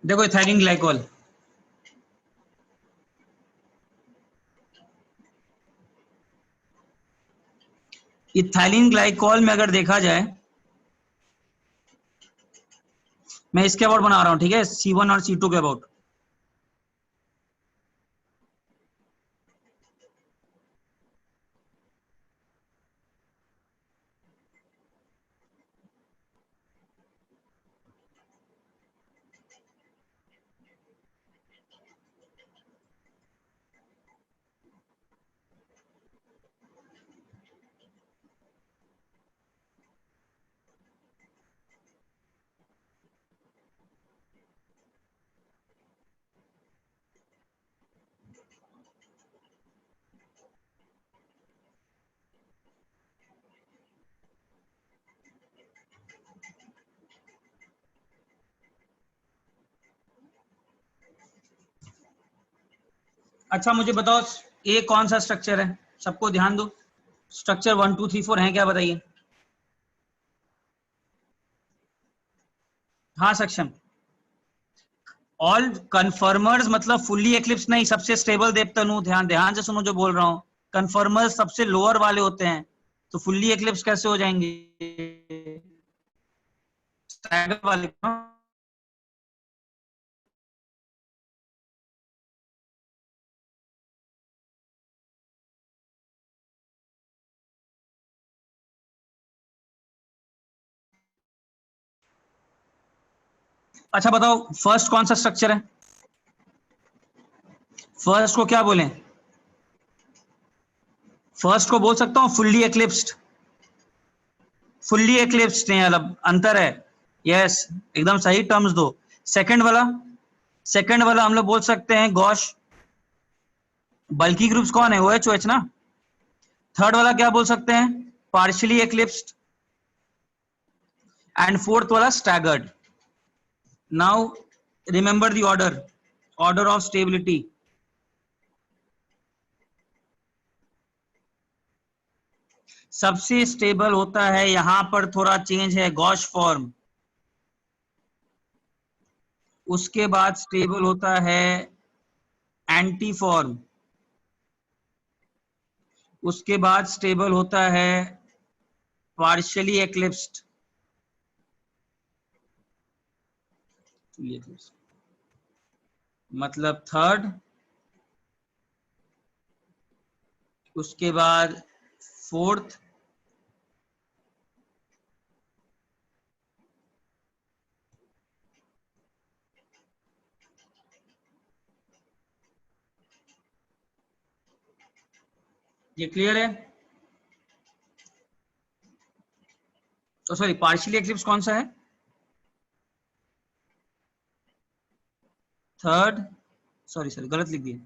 देखो इथाइलिन ग्लाइकोल, इथाइलिन ग्लाइकोल में अगर देखा जाए, मैं इसके अबाउट बना रहा हूं, ठीक है, C1 और C2 के अबाउट. अच्छा मुझे बताओ, ए कौन सा स्ट्रक्चर है? सबको ध्यान दो. स्ट्रक्चर 1, 2, 3, 4 है क्या, बताइए. हाँ सक्षम. ऑल कन्फर्मर्स मतलब फुल्ली एक्लिप्स नहीं, सबसे स्टेबल देवतनु. ध्यान से सुनो जो बोल रहा हूँ. कन्फर्मर्स सबसे लोअर वाले होते हैं, तो फुल्ली एक्लिप्स कैसे हो जाएंगे? स्टैगर वाले. अच्छा बताओ, फर्स्ट कौन सा स्ट्रक्चर है? फर्स्ट को क्या बोलें? फर्स्ट को बोल सकता हूं फुल्ली एक्लिप्स्ड. फुल्ली एक्लिप्स्ड नहीं, मतलब अंतर है. यस, एकदम सही टर्म्स दो. सेकंड वाला हम लोग बोल सकते हैं गॉश. बल्कि ग्रुप्स कौन है? OH OH ना. थर्ड वाला क्या बोल सकते हैं? पार्शियली एक्लिप्स्ड. एंड फोर्थ वाला staggered. Now remember the order of stability. सबसे स्टेबल होता है, यहां पर थोड़ा चेंज है, गॉश फॉर्म. उसके बाद स्टेबल होता है एंटी फॉर्म. उसके बाद स्टेबल होता है partially eclipsed. मतलब थर्ड, उसके बाद फोर्थ, ये क्लियर है? तो सॉरी, पार्शियली एक्लिप्स कौन सा है? थर्ड, सॉरी सॉरी गलत लिख दिया।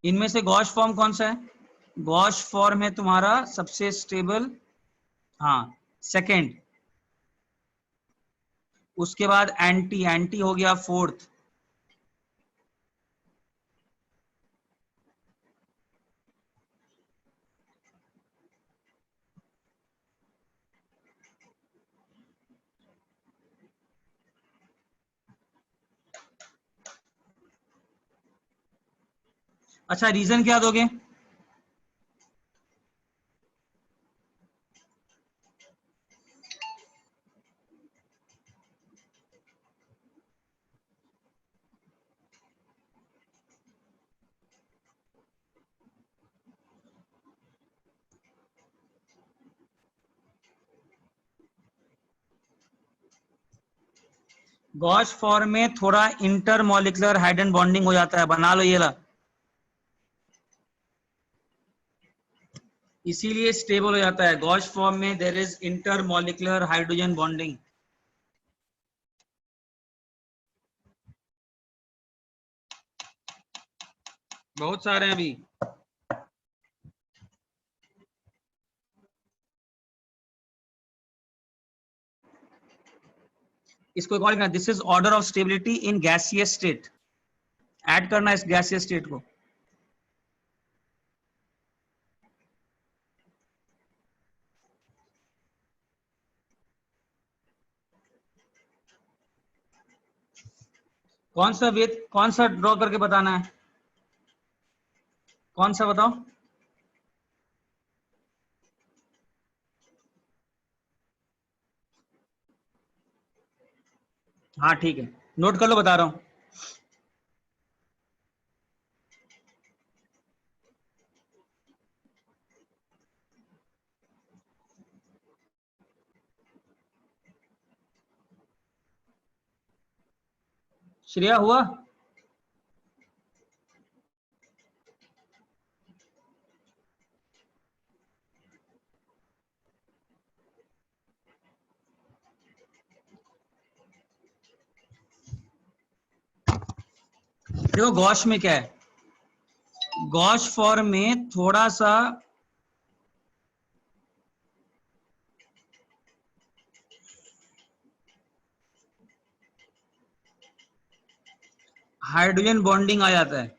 इनमें से गॉश फॉर्म कौन सा है? गॉश फॉर्म है तुम्हारा सबसे स्टेबल, हाँ सेकंड, उसके बाद एंटी, एंटी हो गया फोर्थ, अच्छा रीजन क्या दोगे? गॉश फॉर्म में थोड़ा इंटरमॉलिक्युलर हाइड्रोजन बॉन्डिंग हो जाता है, बना लो ये ला, इसीलिए स्टेबल हो जाता है। गॉश फॉर्म में there is intermolecular hydrogen bonding. बहुत सारे हैं अभी। इसको एक और लिखना, this is order of stability in gaseous state, add करना इस गैसियस स्टेट को। कौन सा वेद, कौन सा ड्रॉ करके बताना है, कौन सा बताओ? हाँ ठीक है, नोट कर लो, बता रहा हूं। श्रेया हुआ? देखो गॉश में क्या है, गॉश फॉर्म में थोड़ा सा हाइड्रोजन बॉन्डिंग आ जाता है,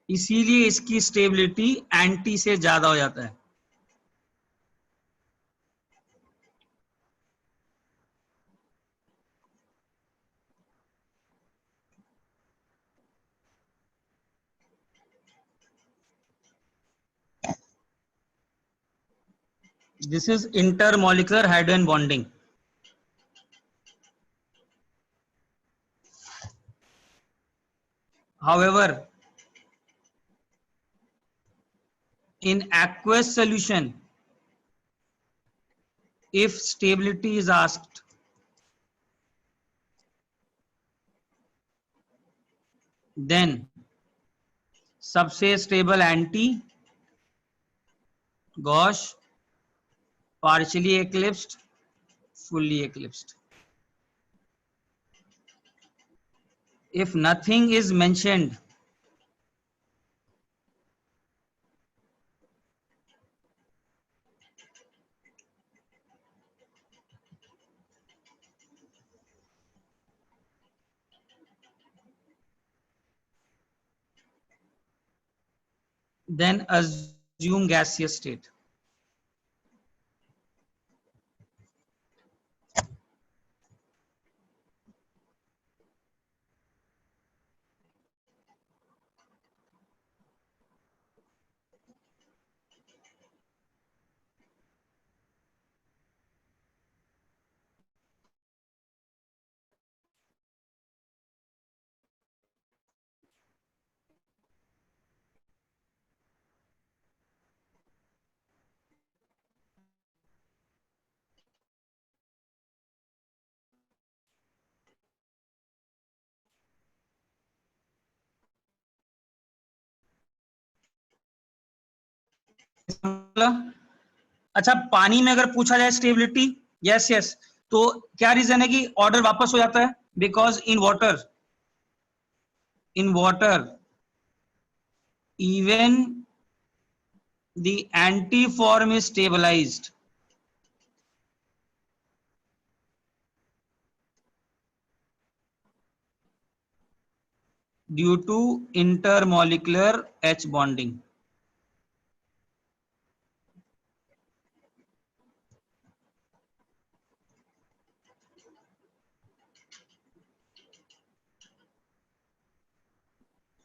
इसीलिए इसकी स्टेबिलिटी एंटी से ज्यादा हो जाता है। This is intermolecular hydrogen bonding. However, in aqueous solution, if stability is asked, then सबसे stable anti, gosh, partially eclipsed, fully eclipsed. If nothing is mentioned, then assume gaseous state. अच्छा, पानी में अगर पूछा जाए स्टेबिलिटी, यस यस, तो क्या reason है कि ऑर्डर वापस हो जाता है? Because in water even the antiform is stabilized due to intermolecular H bonding.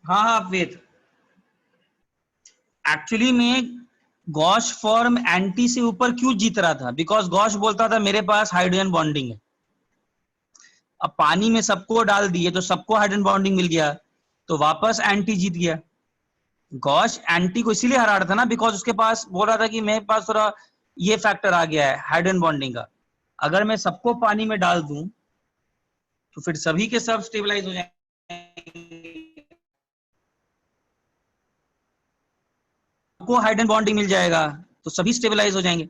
हाँ वेद, एक्चुअली में गॉश फॉर्म एंटी से ऊपर क्यों जीत रहा था? बिकॉज गॉश बोलता था मेरे पास हाइड्रोजन बॉन्डिंग है। अब पानी में सबको डाल दिए तो सबको हाइड्रोजन बॉन्डिंग मिल गया, तो वापस एंटी जीत गया। गॉश एंटी को इसीलिए हरा रहा था ना, बिकॉज उसके पास बोल रहा था कि मेरे पास थोड़ा ये फैक्टर आ गया है हाइड्रोजन बॉन्डिंग का। अगर मैं सबको पानी में डाल दूं तो फिर सभी के सब स्टेबलाइज हो जाएंगे, सबको हाइड्रोजन बॉन्डिंग मिल जाएगा तो सभी स्टेबलाइज हो जाएंगे।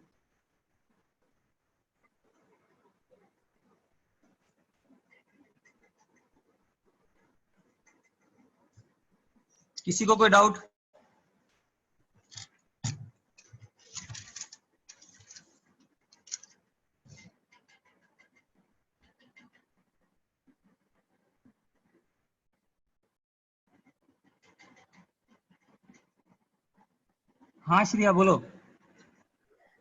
किसी को कोई डाउट? हाँ श्रिया बोलो।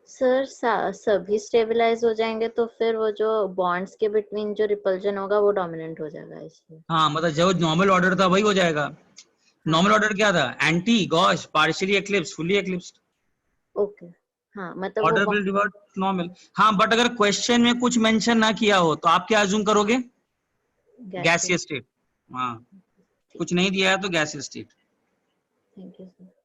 सर सभी स्टेबलाइज हो जाएंगे तो फिर वो जो बॉन्ड्स के बिटवीन जो रिपल्जन होगा वो डोमिनेंट हो जाएगा इसलिए। हाँ मतलब जो नॉर्मल ऑर्डर था वही हो जाएगा। नॉर्मल ऑर्डर क्या था? Anti, gauche, partially eclipse, fully eclipsed. Okay, हाँ मतलब वो ऑर्डर विल रिवर्ट नॉर्मल। हाँ बट अगर क्वेश्चन में कुछ मेंशन ना किया हो तो आप क्या अज्यूम करोगे? Gaseous state. हाँ, कुछ नहीं दिया है तो gaseous state. Thank you sir.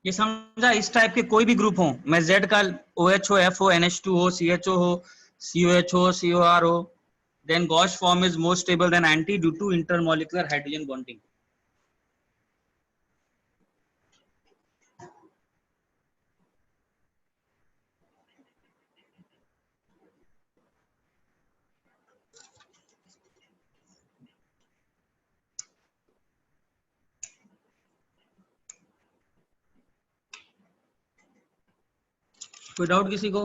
ये समझा? इस टाइप के कोई भी ग्रुप हो, मैं Z का OH हो, F हो, NH2 हो, CHO हो, COH हो, COR हो, then Gauss form is more stable than anti due to intermolecular hydrogen bonding. कोई डाउट किसी को?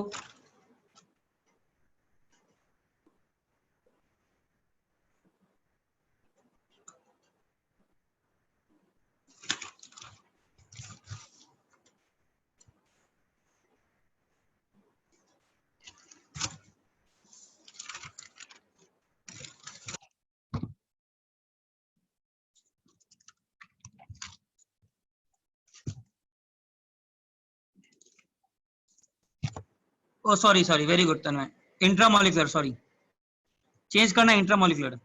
ओ सॉरी सॉरी, वेरी गुड तन्मय, इंट्रामोलिकुलर, सॉरी चेंज करना, इंट्रामोलिकुलर।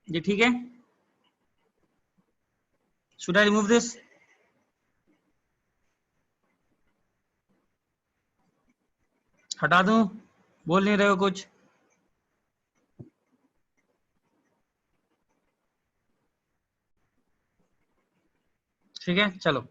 ये ठीक है? Should I remove this? हटा दूं? बोल नहीं रहे हो कुछ? ठीक है चलो।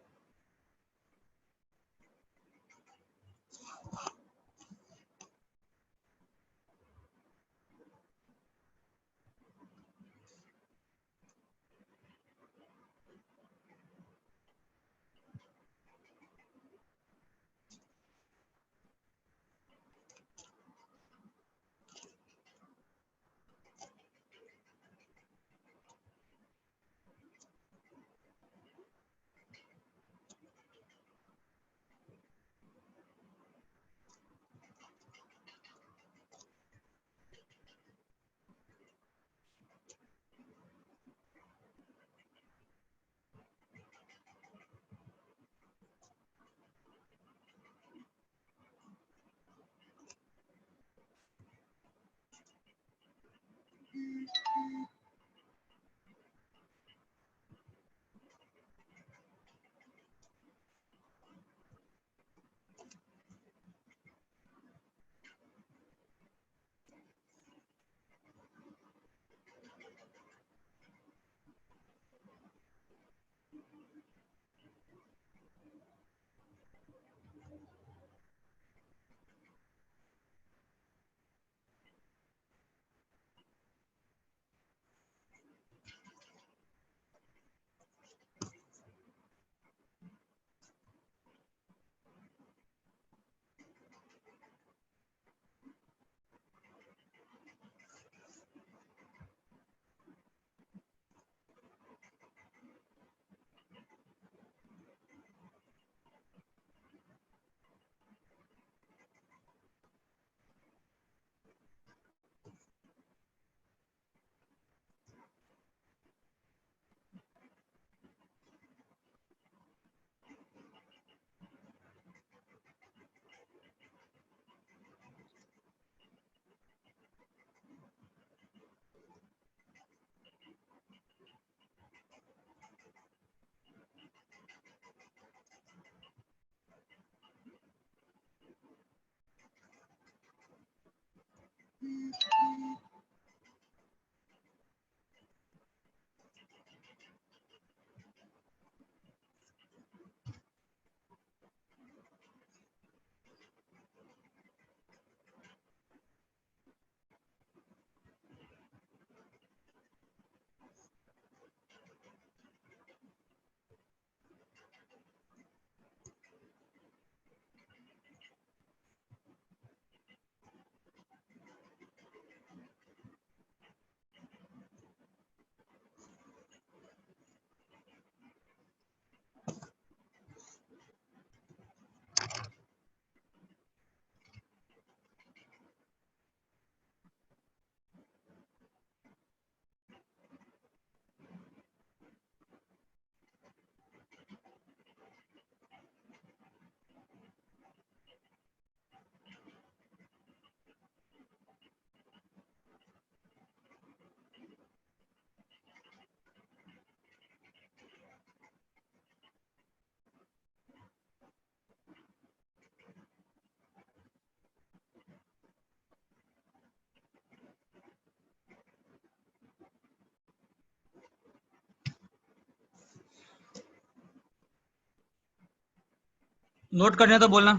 नोट करने तो बोलना।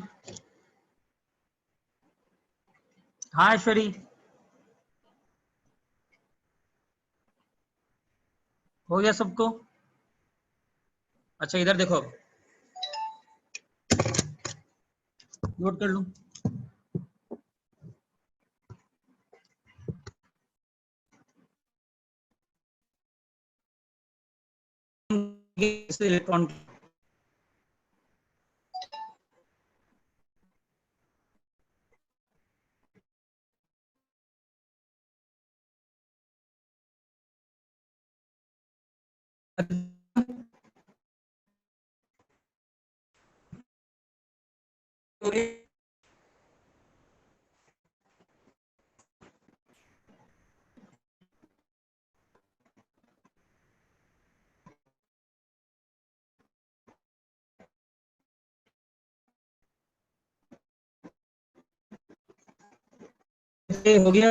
हाँ ऐश्वरी, हो गया सबको? अच्छा इधर देखो, नोट कर लूं। इलेक्ट्रॉन ओके हो गया।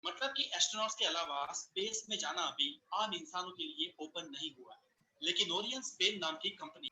मतलब कि एस्ट्रोनॉट्स के अलावा स्पेस में जाना अभी आम इंसानों के लिए ओपन नहीं हुआ है, लेकिन ओरियन स्पेस नाम की कंपनी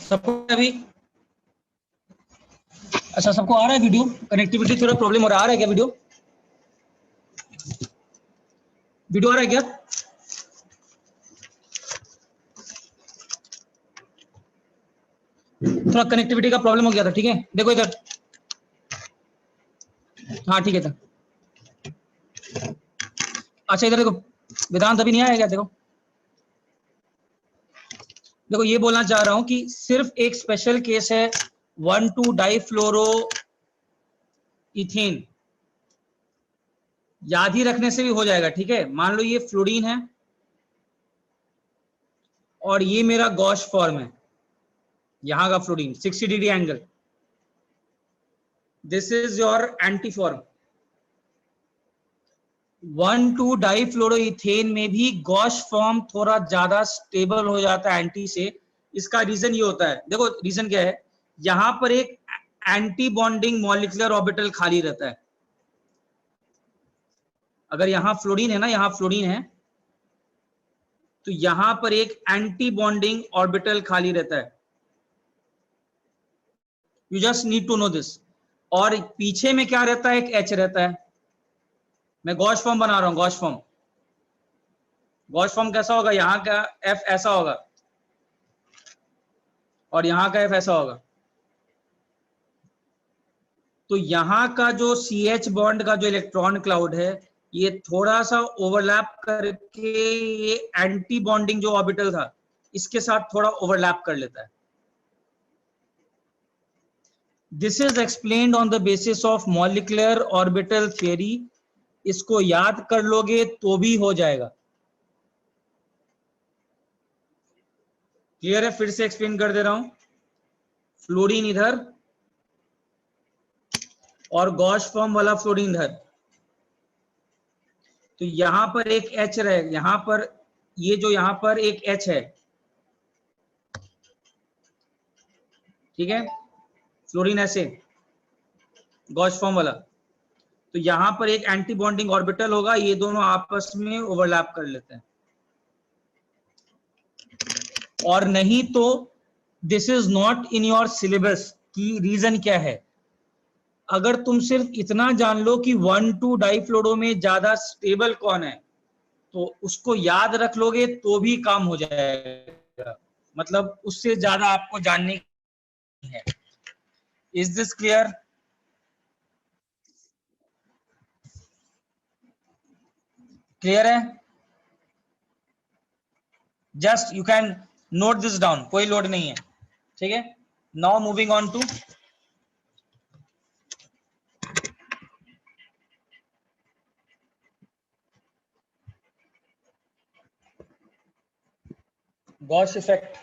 सबको अभी अच्छा, सबको आ रहा है वीडियो? कनेक्टिविटी थोड़ा प्रॉब्लम हो रहा है क्या? वीडियो आ रहा है क्या? थोड़ा कनेक्टिविटी का प्रॉब्लम हो गया था, ठीक है। देखो इधर, हाँ ठीक है था। अच्छा इधर देखो, वेदांत अभी नहीं आया क्या? देखो ये बोलना चाह रहा हूं कि सिर्फ एक स्पेशल केस है 1,2 डाइफ्लोरो इथेन, याद ही रखने से भी हो जाएगा, ठीक है। मान लो ये फ्लोरीन है और ये मेरा गॉश फॉर्म है, यहां का fluorine 60 degree angle, this is your anti form. 1,2 डाइफ्लोरोइथेन में भी गॉश फॉर्म थोड़ा ज्यादा स्टेबल हो जाता है एंटी से। इसका रीजन ये होता है, देखो रीजन क्या है, यहां पर एक एंटी बॉन्डिंग मॉलिक्यूलर ऑर्बिटल खाली रहता है। अगर यहां फ्लोरीन है ना, यहां फ्लोरीन है, तो यहां पर एक एंटी बॉन्डिंग ऑर्बिटल खाली रहता है। You just need to know this. और पीछे में क्या रहता है? एक एच रहता है। मैं गॉश फॉर्म बना रहा हूं, गॉश फॉर्म। गॉश फॉर्म कैसा होगा? यहां का एफ ऐसा होगा और यहां का एफ ऐसा होगा। तो यहां का जो CH बॉन्ड का जो इलेक्ट्रॉन क्लाउड है, ये थोड़ा सा ओवरलैप करके ये एंटी बॉन्डिंग जो ऑर्बिटल था इसके साथ थोड़ा ओवरलैप कर लेता है। This is explained on the basis of molecular orbital theory. इसको याद कर लोगे तो भी हो जाएगा। क्लियर है? फिर से एक्सप्लेन कर दे रहा हूं। फ्लोरीन इधर और गॉश फॉर्म वाला फ्लोरीन इधर, तो यहां पर एक H रहे, यहां पर ये जो यहां पर एक H है, ठीक है, फ्लोरीन ऐसे गॉश फॉर्म वाला, तो यहां पर एक एंटी बॉन्डिंग ऑर्बिटल होगा, ये दोनों आपस में ओवरलैप कर लेते हैं। और नहीं तो this is not in your syllabus. की रीजन क्या है? अगर तुम सिर्फ इतना जान लो कि 1,2 डाइफ्लोरो में ज्यादा स्टेबल कौन है, तो उसको याद रख लोगे तो भी काम हो जाएगा। मतलब उससे ज्यादा आपको जानने की है। Is this clear? क्लियर है? Just you can note this down, कोई लोड नहीं है, ठीक है। Now moving on to gauche effect.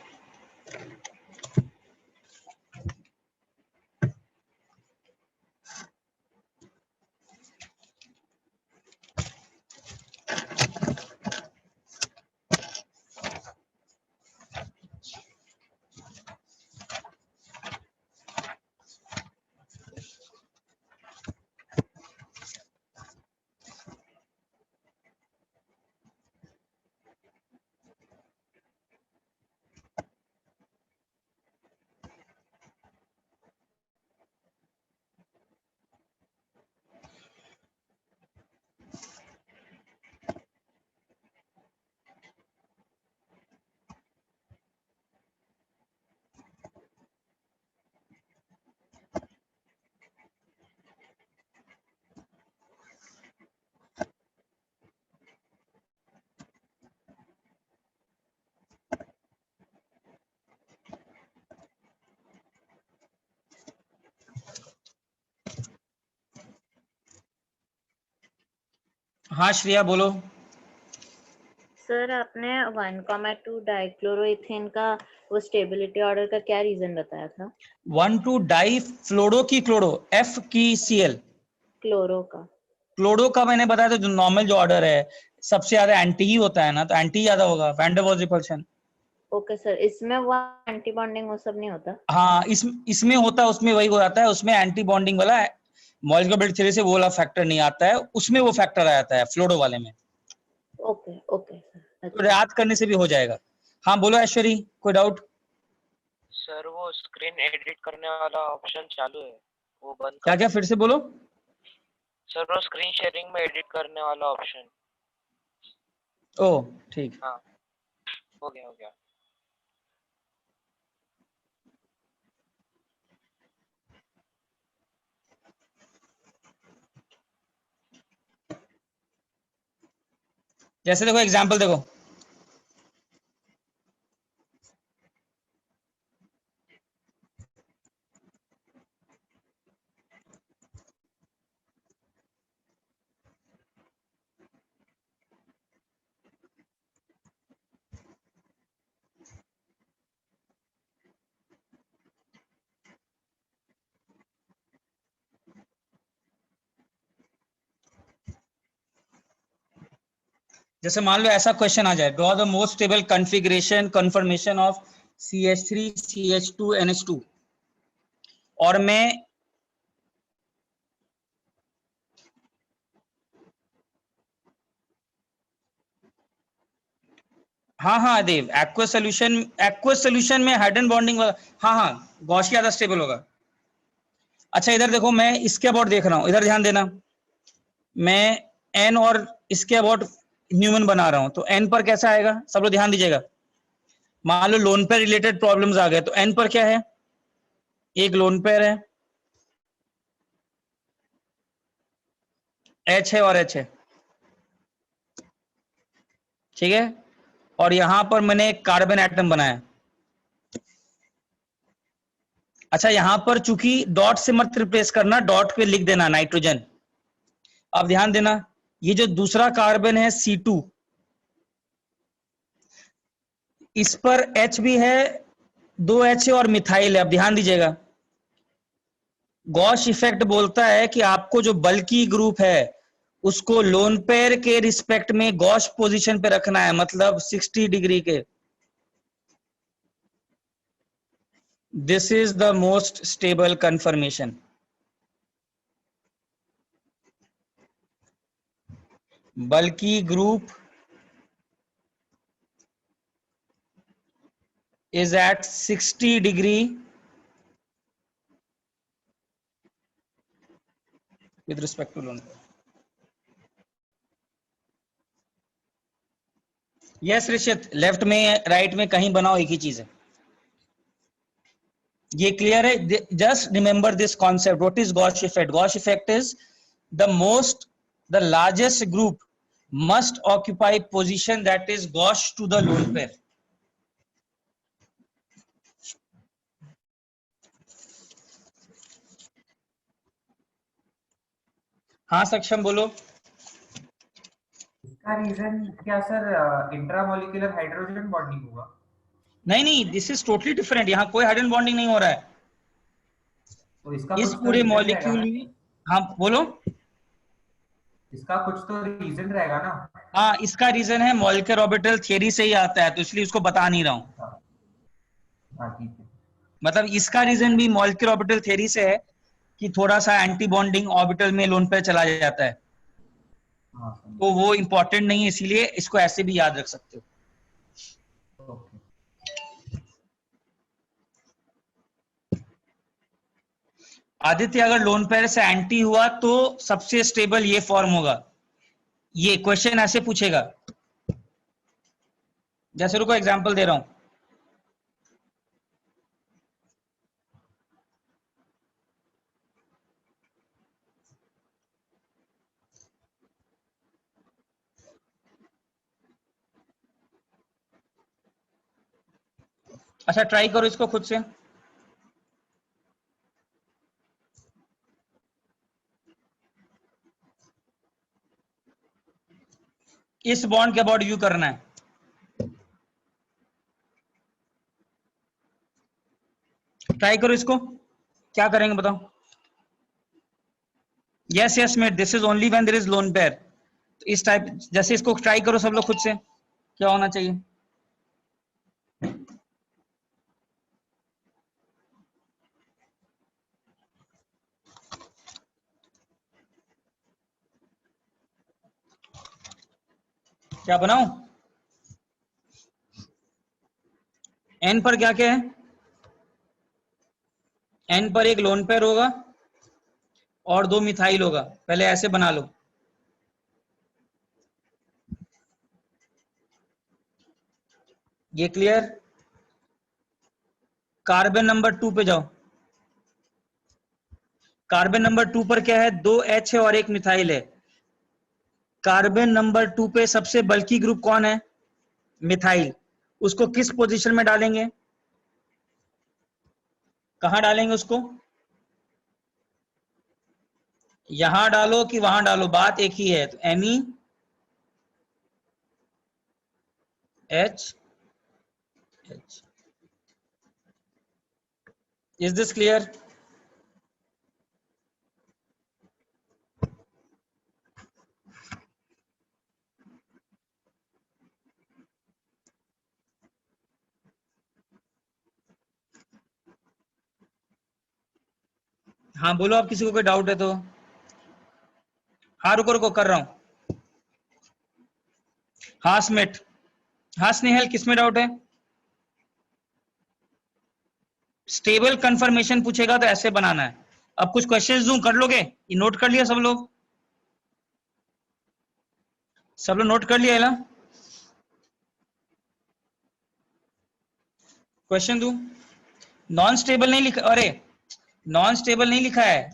हाँ श्रेया बोलो। सर आपने 1,2 डाइक्लोरोइथेन का वो स्टेबिलिटी ऑर्डर का क्या रीजन बताया था? 1,2 डाइफ्लोरो की क्लोरो, F की Cl, क्लोरो का। क्लोरो का मैंने बताया था, जो नॉर्मल जो ऑर्डर है सबसे ज्यादा एंटी ही होता है ना, तो एंटी ज्यादा होगा, van der Waals repulsion. Okay sir, इसमें वो एंटी बॉन्डिंग वो सब नहीं होता? हाँ इसमें होता है, उसमें वही हो जाता है, उसमें एंटी बॉन्डिंग वाला मॉलिक्यूलर बिल्ड थ्योरी से वो वाला फैक्टर नहीं आता है, उसमें वो फैक्टर आ जाता है फ्लोरो वाले में। ओके ओके सर, तो याद करने से भी हो जाएगा। हाँ बोलो ऐश्वरी, कोई डाउट? सर वो स्क्रीन एडिट करने वाला ऑप्शन चालू है। वो बंद क्या कर क्या फिर से बोलो। सर वो स्क्रीन शेयरिंग में एडिट करने वाला ऑप्शन। ओ ठीक। हाँ हो गया हो गया। जैसे देखो एग्जांपल देखो, जैसे मान लो ऐसा क्वेश्चन आ जाए, draw the most stable configuration confirmation of CH3 CH2 NH2, और मैं हाँ देव, एक्वस सोल्यूशन में हाइड्रोजन बॉन्डिंग, हाँ गॉस ज्यादा स्टेबल होगा। अच्छा इधर देखो, मैं इसके अबाउट देख रहा हूं, इधर ध्यान देना, मैं एन और इसके अबाउट न्यूमन बना रहा हूं, तो एन पर कैसा आएगा, सब लोग ध्यान दीजिएगा। मान लो लोन पेयर रिलेटेड प्रॉब्लम्स आ गए, तो एन पर क्या है, एक लोन पेयर है, एच है और एच है, ठीक है, और यहां पर मैंने एक कार्बन एटम बनाया। अच्छा यहां पर चूंकि डॉट से मत रिप्लेस करना, डॉट पे लिख देना नाइट्रोजन। अब ध्यान देना, ये जो दूसरा कार्बन है C2, इस पर H भी है, 2 H है और मिथाइल है। अब ध्यान दीजिएगा, गॉस इफेक्ट बोलता है कि आपको जो बल्की ग्रुप है उसको लोन पेयर के रिस्पेक्ट में गॉस पोजीशन पे रखना है, मतलब 60 डिग्री के। This is the most stable confirmation. Bulky group is at 60 degree with respect to lone pair. Yes Rishit, left में राइट में कहीं बनाओ, एक ही चीज है। ये क्लियर है? Just remember this concept, what is Gauss effect. Gauss effect is the largest group must occupy position that is gauche to the lone pair. हाँ सक्षम बोलो। इसका रीजन क्या सर, इंट्रामोलिकुलर हाइड्रोजन बॉन्डिंग होगा? नहीं, दिस इज टोटली डिफरेंट, यहाँ कोई hydrogen bonding नहीं हो रहा है। तो इसका इस कुछ तो पूरे रीजन रहेगा मॉलिक्यूल ना? में, हाँ बोलो। इसका कुछ तो रीजन रहेगा ना? हाँ इसका रीजन है मॉलिक्यूलर ऑर्बिटल थियरी से ही आता है, तो इसलिए उसको बता नहीं रहा हूं। हाँ ठीक है। मतलब इसका रीजन भी मॉलिक्यूलर ऑर्बिटल थियरी से है कि थोड़ा सा एंटी बॉन्डिंग ऑर्बिटल में लोन पेयर चला जाता है, हाँ तो वो इंपॉर्टेंट नहीं है, इसीलिए इसको ऐसे भी याद रख सकते हो। ओके। आदित्य अगर लोन पेयर से एंटी हुआ तो सबसे स्टेबल ये फॉर्म होगा। ये क्वेश्चन ऐसे पूछेगा, जैसे रुको एग्जांपल दे रहा हूं। अच्छा ट्राई करो इसको खुद से। इस बॉन्ड के अबाउट व्यू करना है। ट्राई करो इसको, क्या करेंगे बताओ। Yes mate, this is only when there is lone pair. तो इस टाइप, जैसे इसको ट्राई करो सब लोग खुद से, क्या होना चाहिए। क्या बनाऊं? एन पर क्या क्या है, एन पर एक लोन पेयर होगा, और 2 मिथाइल होगा, पहले ऐसे बना लो। ये क्लियर? कार्बन नंबर 2 पे जाओ। कार्बन नंबर 2 पर क्या है, 2 H है और 1 मिथाइल है। कार्बन नंबर 2 पे सबसे बल्की ग्रुप कौन है, मिथाइल। उसको किस पोजीशन में डालेंगे, कहां डालेंगे उसको, यहां डालो कि वहां डालो, बात एक ही है। तो MEH, इज दिस क्लियर? हाँ बोलो, आप किसी को कोई डाउट है तो। हाँ रुको रुको, कर रहा हूं। हाँ स्मिट, हाँ स्नेहल, किसमें डाउट है? स्टेबल कंफर्मेशन पूछेगा तो ऐसे बनाना है। अब कुछ क्वेश्चंस दूं, कर लोगे? ये नोट कर लिया सब लोग? सब लोग नोट कर लिया है ना? क्वेश्चन दूं? नॉन स्टेबल नहीं लिखा, अरे नॉन स्टेबल नहीं लिखा है।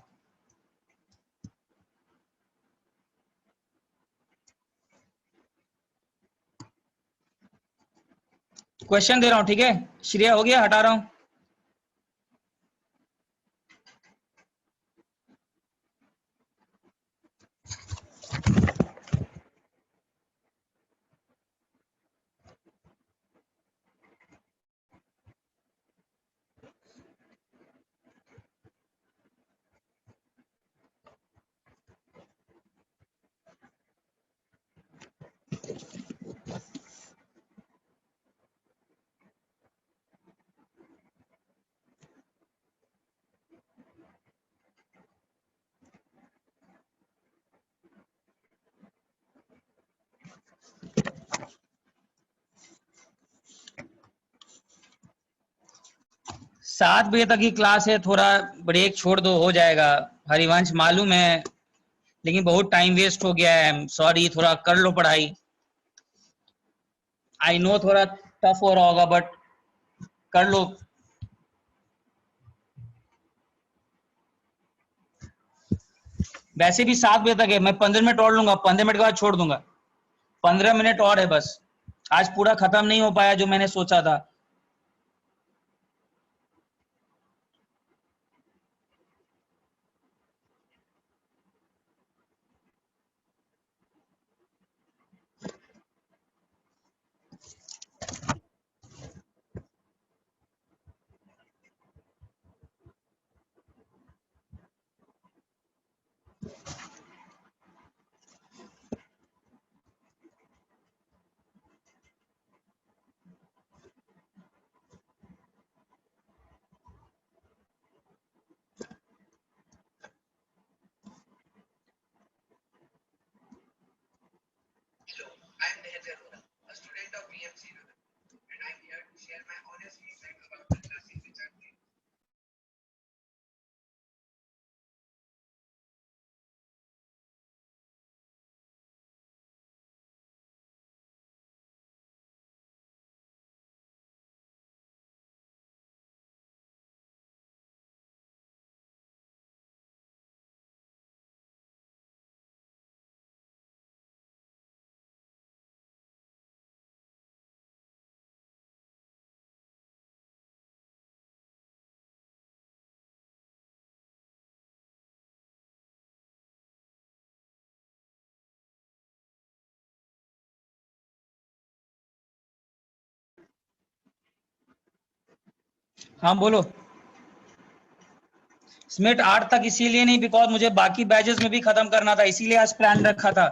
क्वेश्चन दे रहा हूं, ठीक है? श्रेया हो गया, हटा रहा हूं। सात बजे तक की क्लास है, थोड़ा ब्रेक छोड़ दो, हो जाएगा। हरिवंश मालूम है, लेकिन बहुत टाइम वेस्ट हो गया है, सॉरी। थोड़ा कर लो पढ़ाई। आई नो थोड़ा टफ हो रहा होगा, बट कर लो। वैसे भी 7 बजे तक है, मैं 15 मिनट और लूंगा, 15 मिनट के बाद छोड़ दूंगा। 15 मिनट और है बस, आज पूरा खत्म नहीं हो पाया जो मैंने सोचा था। हाँ बोलो। स्मिट 8 तक इसीलिए नहीं, बिकॉज मुझे बाकी बैचेस में भी खत्म करना था, इसीलिए आज प्लान रखा था।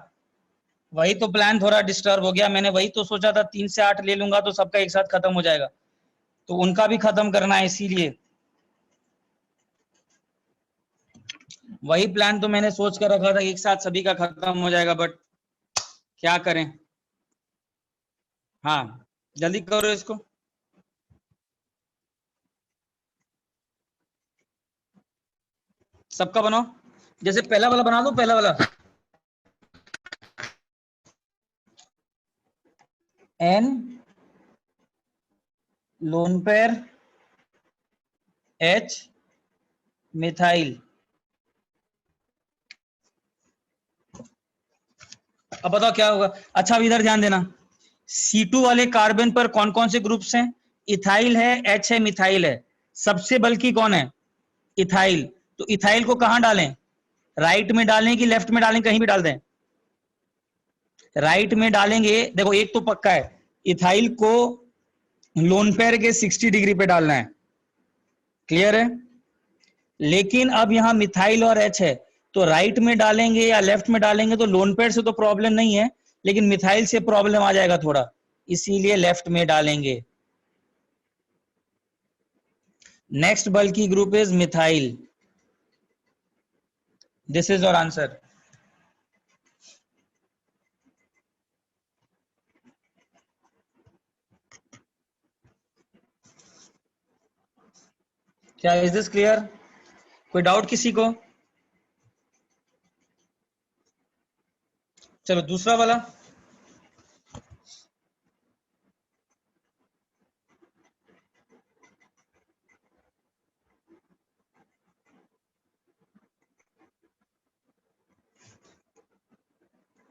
वही तो प्लान थोड़ा डिस्टर्ब हो गया, मैंने वही तो सोचा था 3 से 8 ले लूंगा तो सबका एक साथ खत्म हो जाएगा, तो उनका भी खत्म करना है, इसीलिए वही प्लान तो मैंने सोच कर रखा था, एक साथ सभी का खत्म हो जाएगा, बट क्या करें। हाँ जल्दी करो इसको। सबका बनाओ, जैसे पहला वाला बना दो, पहला वाला N lone pair H methyl. अब बताओ क्या होगा। अच्छा अब इधर ध्यान देना, C2 वाले कार्बन पर कौन कौन से ग्रुप्स हैं? इथाइल है, H है, मिथाइल है। सबसे बल्कि कौन है? इथाइल। तो इथाइल को कहां डालें? राइट में डालें कि लेफ्ट में डालें? कहीं भी डाल दें। राइट में डालेंगे। देखो एक तो पक्का है, इथाइल को लोन पेयर के 60 डिग्री पे डालना है, क्लियर है। लेकिन अब यहां मिथाइल और एच है, तो राइट में डालेंगे या लेफ्ट में डालेंगे? तो लोन पेयर से तो प्रॉब्लम नहीं है, लेकिन मिथाइल से प्रॉब्लम आ जाएगा थोड़ा, इसीलिए लेफ्ट में डालेंगे। नेक्स्ट बल्कि group is methyl. This is your answer. क्या इज दिस क्लियर? कोई डाउट किसी को? चलो दूसरा वाला।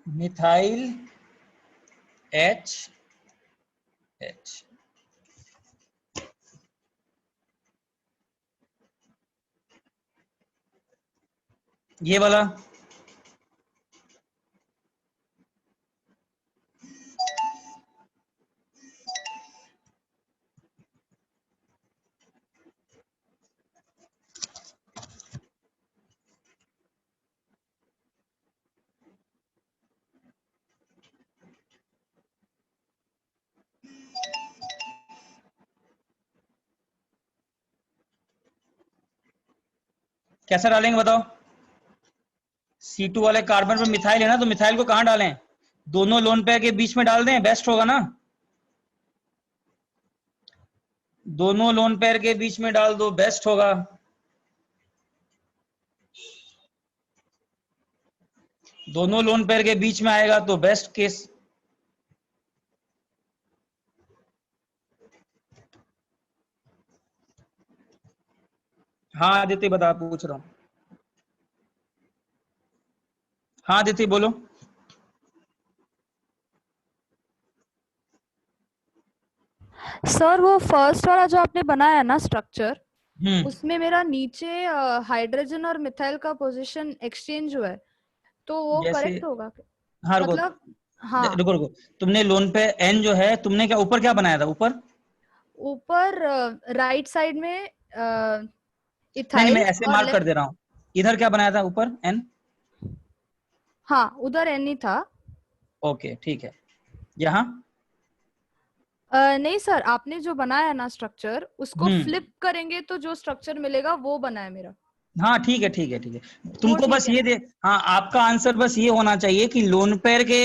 मिथाइल एच एच, ये वाला कैसा डालेंगे बताओ? C2 वाले कार्बन पर मिथाइल है ना, तो मिथाइल को कहां डालें? दोनों लोन पेयर के बीच में डाल दें, बेस्ट होगा ना। दोनों लोन पेयर के बीच में डाल दो, बेस्ट होगा। दोनों लोन पेयर के बीच में आएगा तो बेस्ट केस। हाँ आदित्य बता, पूछ रहा हूं। हाँ आदित्य बोलो। सर वो फर्स्ट वाला जो आपने बनाया ना स्ट्रक्चर, हम्म, उसमें मेरा नीचे हाइड्रोजन और मिथाइल का पोजीशन एक्सचेंज हुआ है, तो वो जैसे करेक्ट होगा? हाँ रुको, मतलब हाँ, रुको रुको, तुमने लोन पे एन जो है, तुमने क्या ऊपर क्या बनाया था? ऊपर ऊपर राइट साइड में नहीं नहीं, मैं इथाइल ऐसे और मार्क कर दे रहा हूँ। इधर क्या बनाया था ऊपर? एन। हाँ उधर एन ही था। ओके ठीक है। यहाँ नहीं सर, आपने जो बनाया ना स्ट्रक्चर, उसको फ्लिप करेंगे तो जो स्ट्रक्चर मिलेगा वो बना है मेरा। हाँ ठीक है ठीक है ठीक है। वो तुमको ठीक बस है ये ना? दे, हाँ आपका आंसर बस ये होना चाहिए कि लोन पेयर के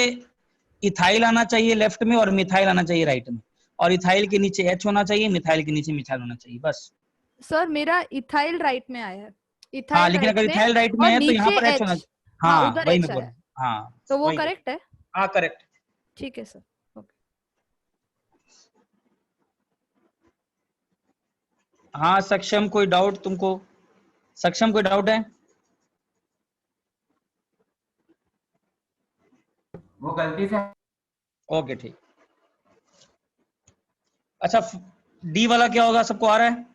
इथाइल आना चाहिए लेफ्ट में और मिथाइल आना चाहिए राइट में, और इथाइल के नीचे एच होना चाहिए, मिथाइल के नीचे मिथाइल होना चाहिए, बस। सर मेरा इथाइल राइट में आया है, हाँ इथाइल लेकिन राइट अगर में, इथाइल राइट में और है तो यहाँ नीचे पर एच होना। एच। हाँ हाँ उधर वही एच मैं आया बोल है, रहा हूँ। हाँ तो वो वही करेक्ट है। हाँ करेक्ट। ठीक है सर। ओके। हाँ सक्षम, कोई डाउट तुमको? सक्षम कोई डाउट है? वो गलती से ओके ठीक। अच्छा डी वाला क्या होगा, सबको आ रहा है?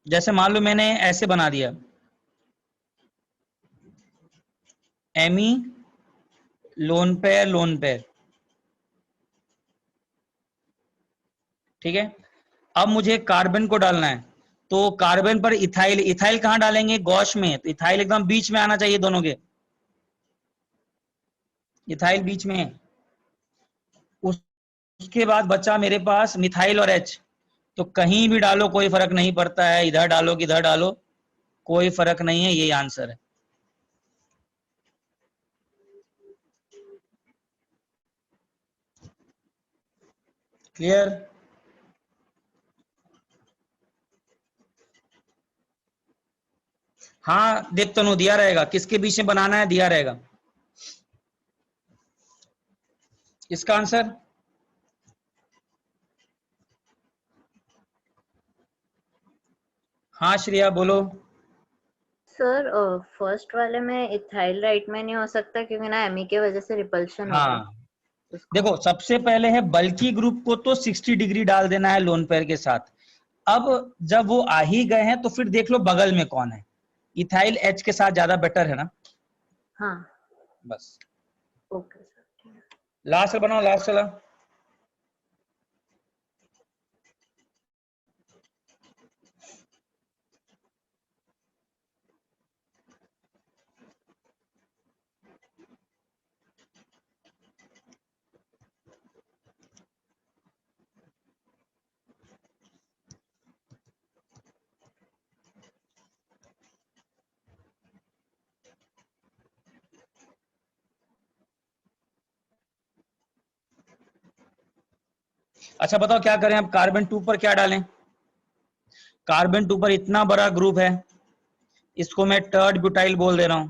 जैसे मान लो मैंने ऐसे बना दिया, एमी लोन पेयर लोन पेयर, ठीक है। अब मुझे कार्बन को डालना है, तो कार्बन पर इथाइल, इथाइल कहां डालेंगे? गॉश में, तो इथाइल एकदम बीच में आना चाहिए दोनों के, इथाइल बीच में। उसके बाद बचा मेरे पास मिथाइल और एच, तो कहीं भी डालो कोई फर्क नहीं पड़ता है, इधर डालो कि इधर डालो कोई फर्क नहीं है, यही आंसर है। क्लियर? हाँ देख तनु दिया रहेगा, किसके बीच में बनाना है दिया रहेगा। इसका आंसर हाँ श्रेया बोलो। सर फर्स्ट वाले में इथाइल राइट में नहीं हो सकता क्योंकि ना एमी के वजह से रिपल्शन होगा। हाँ देखो सबसे पहले है बल्की ग्रुप को तो 60 डिग्री डाल देना है लोन पेयर के साथ। अब जब वो आ ही गए हैं तो फिर देख लो बगल में कौन है। इथाइल H के साथ ज्यादा बेटर है ना। हाँ बस ओके सर। लास्ट बनाओ, लास्ट वाला। अच्छा बताओ क्या करें अब, कार्बन 2 पर क्या डालें। कार्बन 2 पर इतना बड़ा ग्रुप है, इसको मैं टर्ड ब्यूटाइल बोल दे रहा हूं।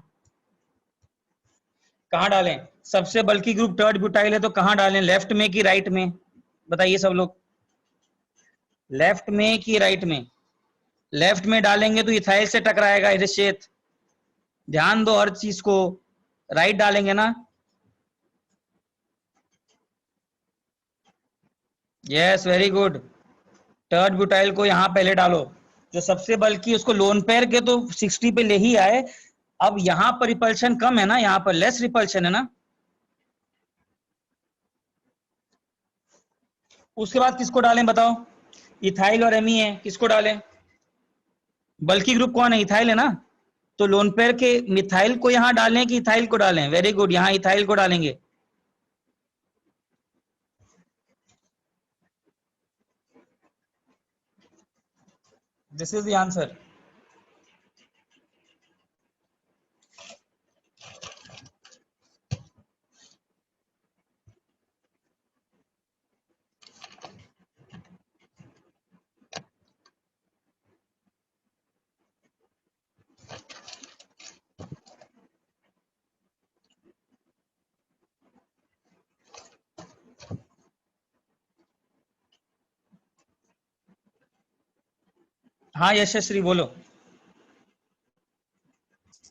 कहां डालें? सबसे बल्कि ग्रुप टर्ड ब्यूटाइल है तो कहां डालें, लेफ्ट में कि राइट में? बताइए सब लोग, लेफ्ट में कि राइट में? लेफ्ट में डालेंगे तो इथाइल से टकराएगा इरिशेत, ध्यान दो हर चीज को। राइट डालेंगे ना, यस वेरी गुड। टर्ड ब्यूटाइल को यहां पहले डालो, जो सबसे बल्कि उसको लोन पेयर के तो 60 पे ले ही आए। अब यहां पर रिपल्शन कम है ना, यहां पर लेस रिपल्शन है ना। उसके बाद किसको डालें बताओ, इथाइल और एमी है, किसको डालें? बल्कि ग्रुप कौन है? इथाइल है ना। तो लोन पेयर के मिथाइल को यहां डालें कि इथाइल को डालें? वेरी गुड, यहां इथाइल को डालेंगे। This is the answer. हाँ यशस्वी बोलो।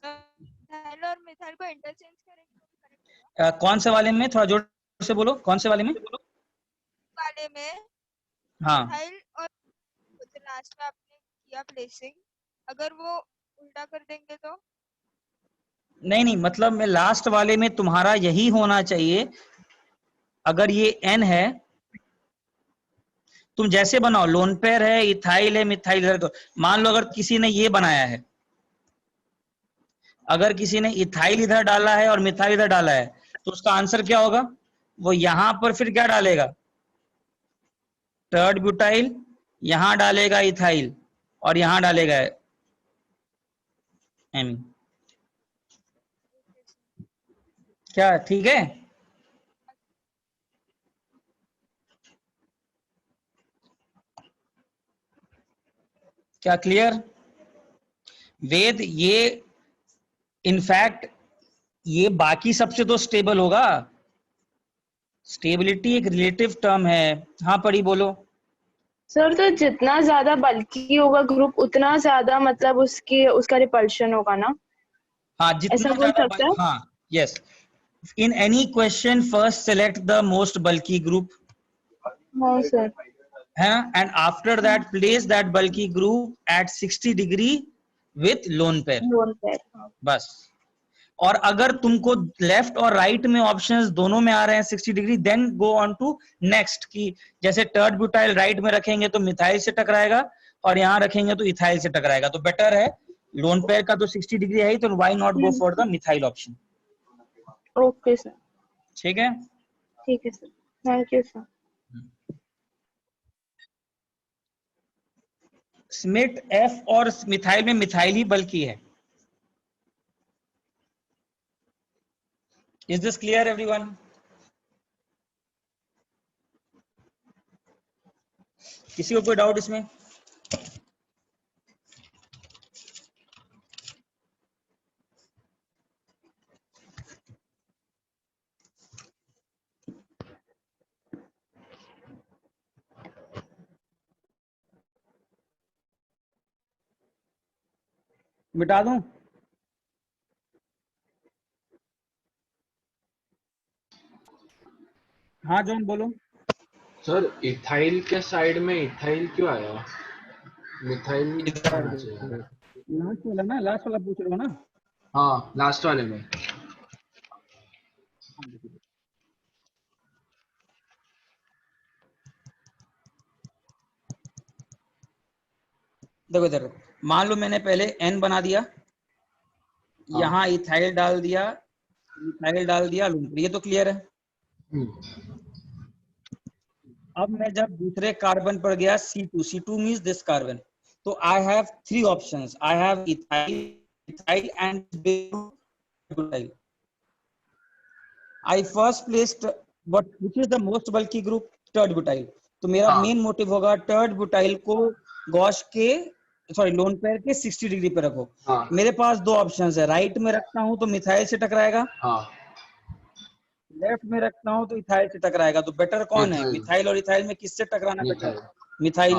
मिथाइल और मिथाइल को इंटरचेंज करेंगे तो करेक्ट होगा। कौन से वाले में, थोड़ा जोर से बोलो, कौन से वाले में? वाले में हाँ मिथाइल और जो लास्ट में आपने किया प्लेसिंग, अगर वो उल्टा कर देंगे तो? नहीं नहीं, मतलब मैं लास्ट वाले में तुम्हारा यही होना चाहिए। अगर ये N है, तुम जैसे बनाओ, लोन पेयर है, इथाइल है, मिथाइल है, तो मान लो अगर किसी ने ये बनाया है, अगर किसी ने इथाइल इधर डाला है और मिथाइल इधर डाला है, तो उसका आंसर क्या होगा? वो यहां पर फिर क्या डालेगा? टर्ड ब्यूटाइल, यहां डालेगा इथाइल और यहां डालेगा एमी। क्या ठीक है? क्या क्लियर? वेद ये इनफैक्ट ये बाकी सबसे तो स्टेबल होगा। स्टेबिलिटी एक रिलेटिव टर्म है। हाँ पढ़ी बोलो। सर तो जितना ज्यादा बल्कि होगा ग्रुप उतना ज्यादा मतलब उसका रिपल्शन होगा ना। हाँ ऐसा जितना बोल ज्यादा सकते हैं। हाँ yes. In any question, first select the most bulky group. हाँ sir. And after that, place that bulky group at 60 degree with lone pair. Lone pair. बस। और अगर तुमको लेफ्ट और राइट में ऑप्शंस दोनों में आ रहे हैं 60 degree, then go on to next की जैसे टर्ड ब्यूटाइल राइट में रखेंगे तो मिथाइल से टकराएगा और यहाँ रखेंगे तो इथाइल से टकराएगा। तो बेटर है, लोन पेयर का तो 60 डिग्री है ही, तो why not go for the methyl option. Okay sir. ठीक है, ठीक है sir, thank you sir. Schmitt F और मिथाइल में मिथाइल ही बल्कि है। Is this clear everyone? किसी को कोई डाउट इसमें? मिटा दूं? हाँ जॉन बोलो। सर इथाइल के साइड में इथाइल क्यों आया? मिथाइल आना चाहिए। लास्ट वाला ना, लास्ट वाला पूछ रहे हो ना? हाँ लास्ट वाले में। देखो इधर, मान लो मैंने पहले N बना दिया, यहाँ इथाइल डाल दिया, इथाइल डाल दिया, ये तो क्लियर है। अब मैं जब दूसरे कार्बन पर गया C2, C2 means this carbon, तो I have 3 options, I have ethyl and butyl. I first placed what which is the most bulky group, टर्ड butyl. तो मेरा मेन मोटिव होगा टर्ड ब्यूटाइल को गॉश के सॉरी लोन पेयर के 60 degree पे रखो। मेरे पास 2 ऑप्शंस है, राइट में रखता हूं तो मिथाइल से टकराएगा, लेफ्ट में रखता हूं तो इथाइल से टकराएगा। तो बेटर कौन है? मिथाइल और इथाइल में किससे टकराना बेटर है? मिथाइल।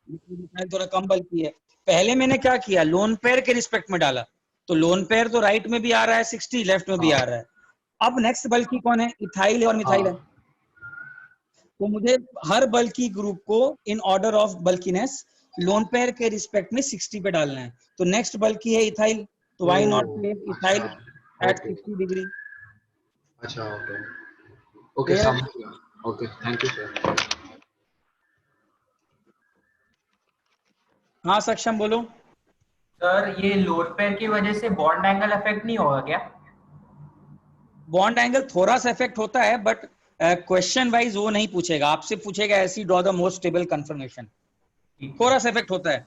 मिथाइल थोड़ा कम बल्कि है। पहले मैंने क्या किया, लोन पेयर के रिस्पेक्ट में डाला, तो लोन पेयर तो राइट में भी आ रहा है 60, लेफ्ट में भी आ रहा है। अब नेक्स्ट बल्कि कौन है? इथाइल और मिथाइल है। तो मुझे हर बल्कि ग्रुप को in order of bulkiness lone pair के रिस्पेक्ट में 60 पे डालना है। तो नेक्स्ट बल्कि है इथाइल, तो why not place ethyl at 60 degree. अच्छा ओके ओके समझ गया। Okay thank you sir. हाँ सक्षम बोलो। सर ये लोड पेयर की वजह से बॉन्ड एंगल इफेक्ट नहीं होगा क्या? बॉन्ड एंगल थोड़ा सा इफेक्ट होता है, बट क्वेश्चन वाइज वो नहीं पूछेगा, आपसे पूछेगा ऐसी draw the most stable confirmation, थोड़ा सा इफेक्ट होता है,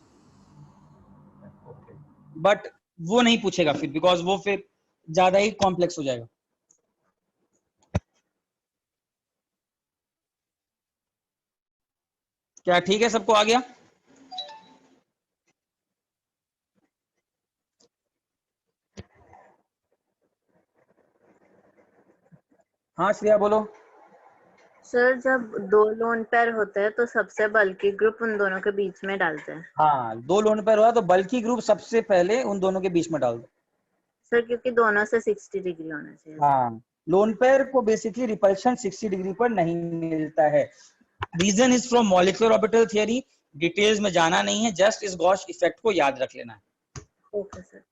बट वो नहीं पूछेगा फिर, बिकॉज वो फिर ज्यादा ही कॉम्प्लेक्स हो जाएगा। क्या ठीक है, सबको आ गया? हाँ श्रेया बोलो। सर जब 2 लोन पेयर होते हैं तो सबसे बल्कि ग्रुप उन दोनों के बीच में डालते हैं। हाँ 2 लोन पेयर हुआ तो बल्कि ग्रुप सबसे पहले उन दोनों के बीच में डाल दो। सर क्योंकि दोनों से 60 डिग्री होना चाहिए। हाँ लोन पेयर को बेसिकली रिपल्शन 60 डिग्री पर नहीं मिलता है। Reason is from molecular orbital theory, details में जाना नहीं है, जस्ट इस गॉश इफेक्ट को याद रख लेना है। Okay sir.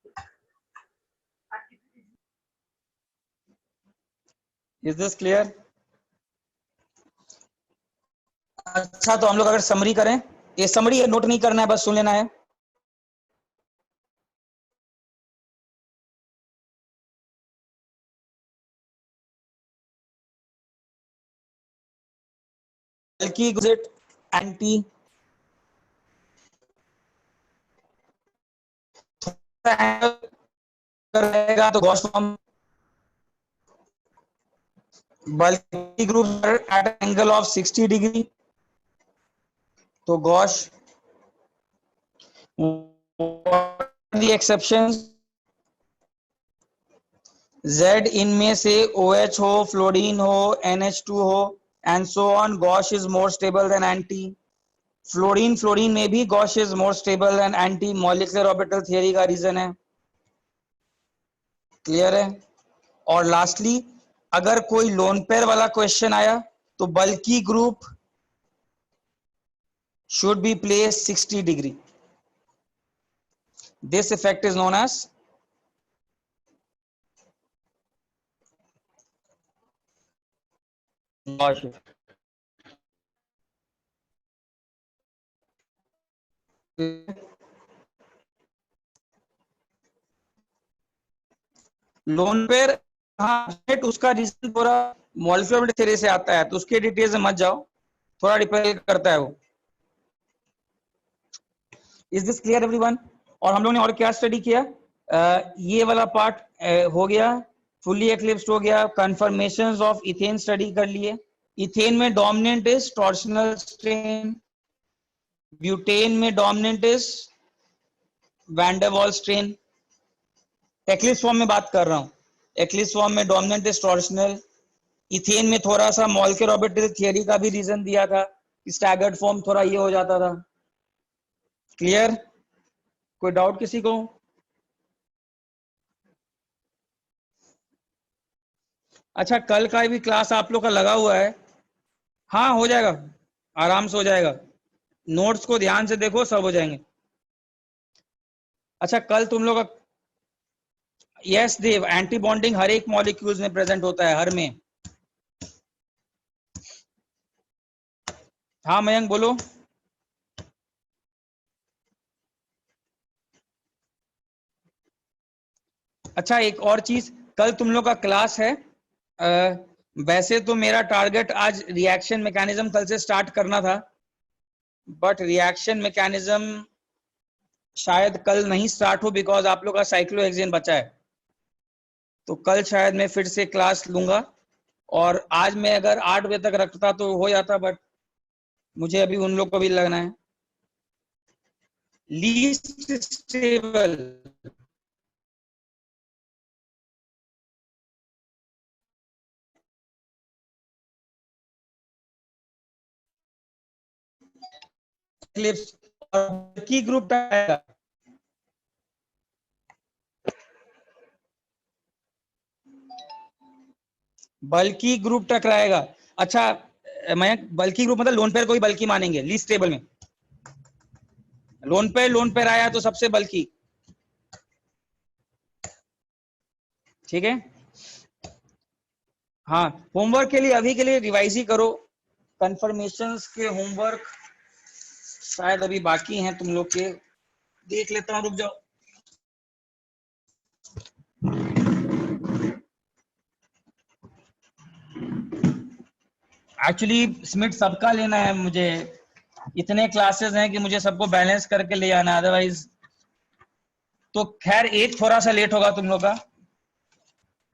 Is this clear? अच्छा तो हम लोग अगर समरी करें, ये समरी नोट नहीं करना है, बस सुन लेना है। बल्कि एंटी करेगा तो gauche form, bulky group at angle of 60 degree तो गॉश। द एक्सेप्शंस, Z इनमें से OH हो, फ्लोरीन हो, NH2 हो and so on, gauche is more stable than anti. Fluorine में भी gauche is more stable than anti, molecular orbital theory का reason है। क्लियर है? और लास्टली अगर कोई लोन पेयर वाला क्वेश्चन आया तो बल्कि group should be placed 60 degree. This effect is known as Gauss effect. Lone pair हाँ उसका रीजन पूरा मॉलिक्यूलर थ्योरी से आता है, तो उसके डिटेल्स में मत जाओ, थोड़ा डिपेंड करता है वो। Is this clear everyone? और हम लोगों ने और क्या स्टडी किया? ये वाला पार्ट हो गया, फुल्ली एक्लिप्स्ड हो गया, कंफर्मेशंस ऑफ इथेन स्टडी कर लिए। इथेन में dominant is torsional strain, butane में dominant is van der Waals strain. Eclipse form में बात कर रहा हूं, एक्लिप्स फॉर्म में डोमिनेंट इज टॉर्शनल। इथेन में थोड़ा सा मॉलिक्यूलर ऑर्बिटल थियरी का भी रीजन दिया था, स्टैगर्ड फॉर्म थोड़ा ये हो जाता था। क्लियर? कोई डाउट किसी को? अच्छा, कल का भी क्लास आप लोग का लगा हुआ है? हाँ हो जाएगा, आराम से हो जाएगा। नोट्स को ध्यान से देखो, सब हो जाएंगे। अच्छा, कल तुम लोग का, यस देव, एंटी बॉन्डिंग हर एक मॉलिक्यूल्स में प्रेजेंट होता है, हर में। हाँ मयंक बोलो। अच्छा, एक और चीज, कल तुम लोग का क्लास है। वैसे तो मेरा टारगेट आज रिएक्शन मैकेनिज्म कल से स्टार्ट करना था, बट रिएक्शन मैकेनिज्म शायद कल नहीं स्टार्ट हो, बिकॉज आप लोग का साइक्लोहेक्सेन बचा है। तो कल शायद मैं फिर से क्लास लूंगा, और आज मैं अगर 8 बजे तक रखता तो हो जाता, बट मुझे अभी उन लोग को भी लगना है। लीस्ट स्टेबल, क्लिप्स और की ग्रुप आएगा। बल्कि ग्रुप टकराएगा। अच्छा, मैं बल्कि ग्रुप मतलब लोन पेयर को ही बल्कि मानेंगे लीस्ट टेबल में। लोन पेयर आया तो सबसे बल्कि, ठीक है। हाँ, होमवर्क के लिए अभी के लिए रिवाइज ही करो। कंफर्मेशंस के होमवर्क शायद अभी बाकी हैं तुम लोग के, देख लेता हूं, रुक जाओ। एक्चुअली स्मिट सबका लेना है मुझे, इतने क्लासेस हैं कि मुझे सबको बैलेंस करके ले आना, अदरवाइज तो खैर एक थोड़ा सा लेट होगा तुम लोग का,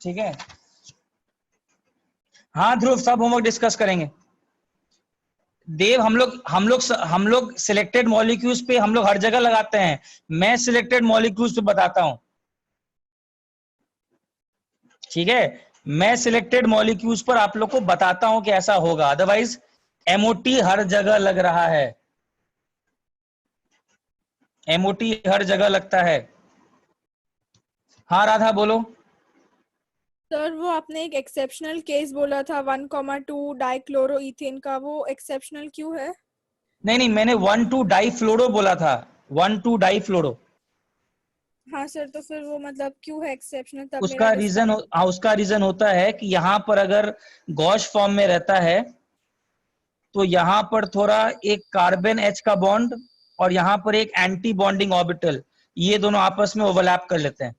ठीक है। हाँ ध्रुव, सब होमवर्क डिस्कस करेंगे। देव, हम लोग सिलेक्टेड मॉलिक्यूल्स पे हम लोग हर जगह लगाते हैं, मैं सिलेक्टेड मॉलिक्यूल्स पे बताता हूं, ठीक है। मैं सिलेक्टेड मॉलिक्यूल्स पर आप लोग को बताता हूं कि ऐसा होगा, अदरवाइज एमओटी हर जगह लग रहा है, एमओटी हर जगह लगता है। हाँ राधा बोलो। सर वो आपने एक एक्सेप्शनल केस बोला था 1,2 डाइक्लोरोइथेन का, वो एक्सेप्शनल क्यों है? नहीं, मैंने 1,2 डाइफ्लोरो बोला था, 1,2 डाइफ्लोरो। हाँ सर, तो फिर वो मतलब क्यों है एक्सेप्शनल? तब उसका रीजन होता है कि यहाँ पर अगर गॉश फॉर्म में रहता है तो यहाँ पर थोड़ा एक कार्बन एच का बॉन्ड और यहाँ पर एक एंटी बॉन्डिंग ऑर्बिटल, ये दोनों आपस में ओवरलैप कर लेते हैं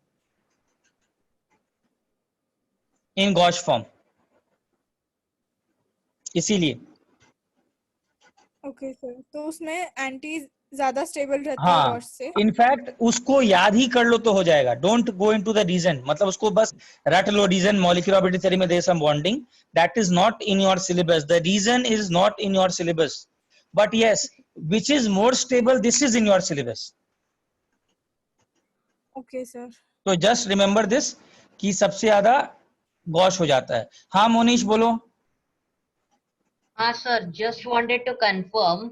इन गॉश फॉर्म, इसीलिए। ओके सर, तो उसमें एंटी ज्यादा स्टेबल रहती है हाँ, गॉश से। इनफैक्ट उसको याद ही कर लो तो हो जाएगा, don't go into the reason, मतलब उसको बस रट लो, रीजन मॉलिक्यूलर ऑर्बिटल थ्योरी में there some bonding, that is not in your syllabus, the reason is not in your syllabus, but yes which is more stable, this is in your syllabus. Okay sir. तो just remember this कि सबसे ज्यादा gosh हो जाता है। हाँ मोनीश बोलो। हाँ sir, just wanted to confirm,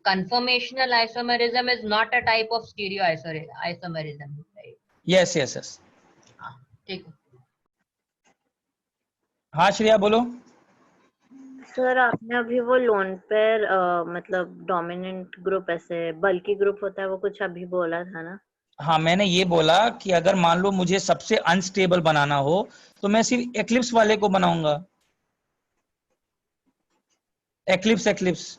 conformational isomerism is not a type of stereoisomerism, right? yes ठीक है। हाँ श्रेया बोलो। सर आपने अभी वो लोन पेयर मतलब डोमिनेंट ग्रुप ऐसे बल्कि ग्रुप होता है, वो कुछ अभी बोला था ना? हाँ, मैंने ये बोला कि अगर मान लो मुझे सबसे अनस्टेबल बनाना हो तो मैं सिर्फ एक्लिप्स वाले को बनाऊंगा, एक्लिप्स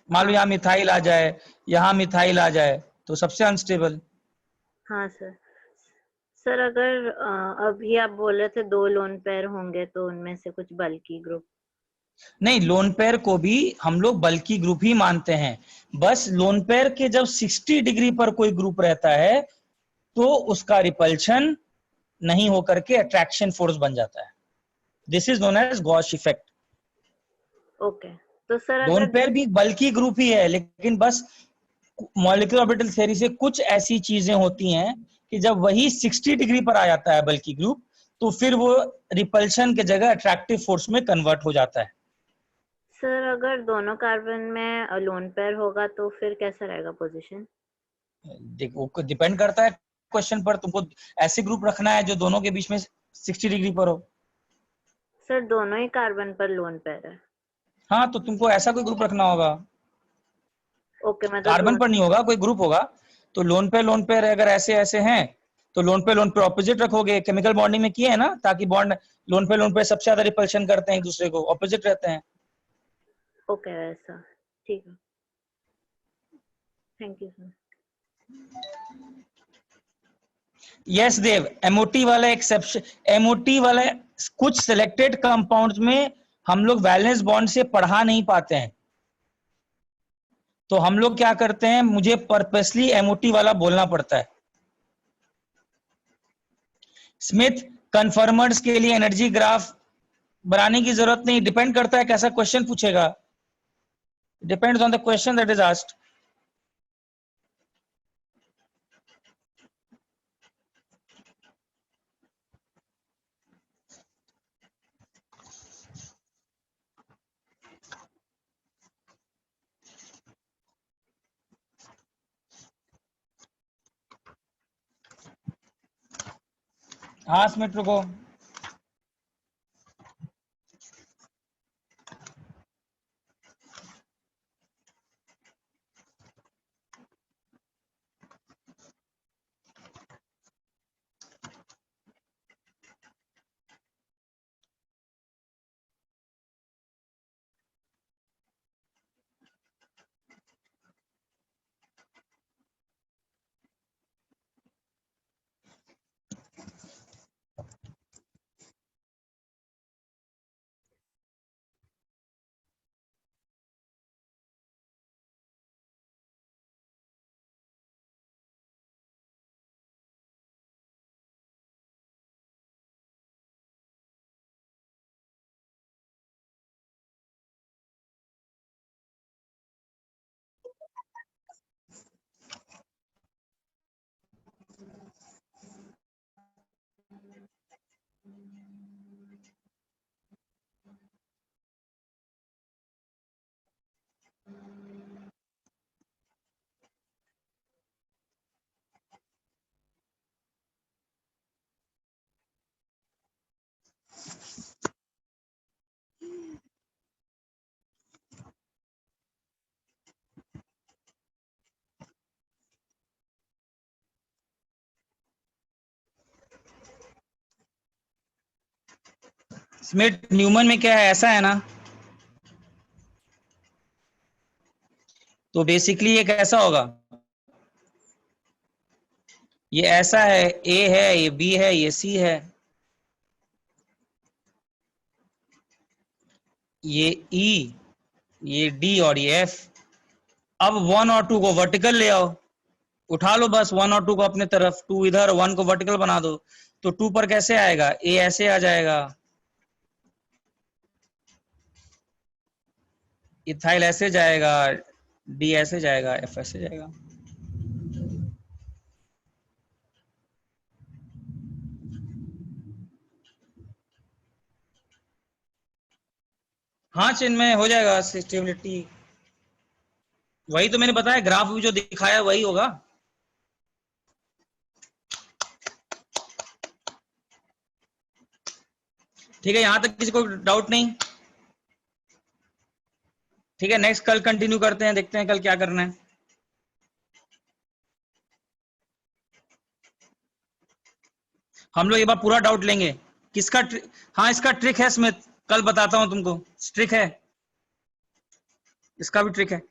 मान लो यहाँ मिथाइल आ जाए, यहाँ मिथाइल आ जाए तो सबसे अनस्टेबल। हाँ सर अगर अभी आप बोल रहे थे 2 लोन पेयर होंगे तो उनमें से कुछ बल्कि ग्रुप? नहीं, लोन पेयर को भी हम लोग बल्कि ग्रुप ही मानते हैं, बस लोन पेयर के जब 60 डिग्री पर कोई ग्रुप रहता है तो उसका रिपल्शन नहीं होकर के अट्रैक्शन फोर्स बन जाता है, this is known as gauche effect. Okay, तो सर लोन अगर पेयर भी बल्कि ग्रुप ही है, लेकिन बस मॉलिक्यूलर ऑर्बिटल थ्योरी से कुछ ऐसी चीजें होती हैं कि जब वही 60 डिग्री पर आ जाता है बल्कि ग्रुप, तो फिर वो रिपल्शन के जगह अट्रैक्टिव फोर्स में कन्वर्ट हो जाता है। सर अगर दोनों कार्बन में लोन पेयर होगा तो फिर कैसा रहेगा पोजीशन? देखो डिपेंड करता है क्वेश्चन पर, तुमको ऐसे ग्रुप रखना है जो दोनों के बीच में 60 डिग्री पर हो। सर दोनों ही कार्बन पर लोन पेयर है। हाँ तो तुमको ऐसा कोई ग्रुप रखना होगा। ओके मतलब कार्बन पर नहीं होगा, कोई ग्रुप होगा। तो लोन पेयर अगर ऐसे ऐसे हैं तो लोन पे ऑपोजिट रखोगे। केमिकल बॉन्डिंग में किए है ना, ताकि बॉन्ड लोन पे सबसे ज्यादा रिपल्शन करते हैं एक दूसरे को, ऑपोजिट रहते हैं। ओके वैसा ठीक है, thank you sir. Yes Dev, MOT वाला एक्सेप्शन, एमओटी वाला कुछ सिलेक्टेड कंपाउंड्स में हम लोग वैलेंस बॉन्ड से पढ़ा नहीं पाते हैं, तो हम लोग क्या करते हैं, मुझे पर्पसली एमओटी वाला बोलना पड़ता है। स्मिथ कन्फर्मर्स के लिए एनर्जी ग्राफ बनाने की जरूरत नहीं, डिपेंड करता है कैसा क्वेश्चन पूछेगा, depends on the question that is asked. हाँ स्मिथ रुको। स्मिथ न्यूमन में क्या है, ऐसा है ना, तो बेसिकली ये कैसा होगा, ये ऐसा है, ए है, ये बी है, ये सी है, ये ई, ये डी और ये एफ। अब 1 और 2 को वर्टिकल ले आओ, उठा लो बस 1 और 2 को अपने तरफ, 2 इधर, 1 को वर्टिकल बना दो, तो 2 पर कैसे आएगा, ए ऐसे आ जाएगा, इथाइल ऐसे जाएगा, डी ऐसे जाएगा, एफ ऐसे जाएगा। हाँ चिन्मय हो जाएगा, स्टेबिलिटी वही तो मैंने बताया, ग्राफ भी जो दिखाया वही होगा। ठीक है, यहां तक किसी को डाउट नहीं? ठीक है, नेक्स्ट कल कंटिन्यू करते हैं, देखते हैं कल क्या करना है। हम लोग एक बार पूरा डाउट लेंगे किसका हाँ इसका ट्रिक है स्मिथ, कल बताता हूं तुमको, ट्रिक है, इसका भी ट्रिक है।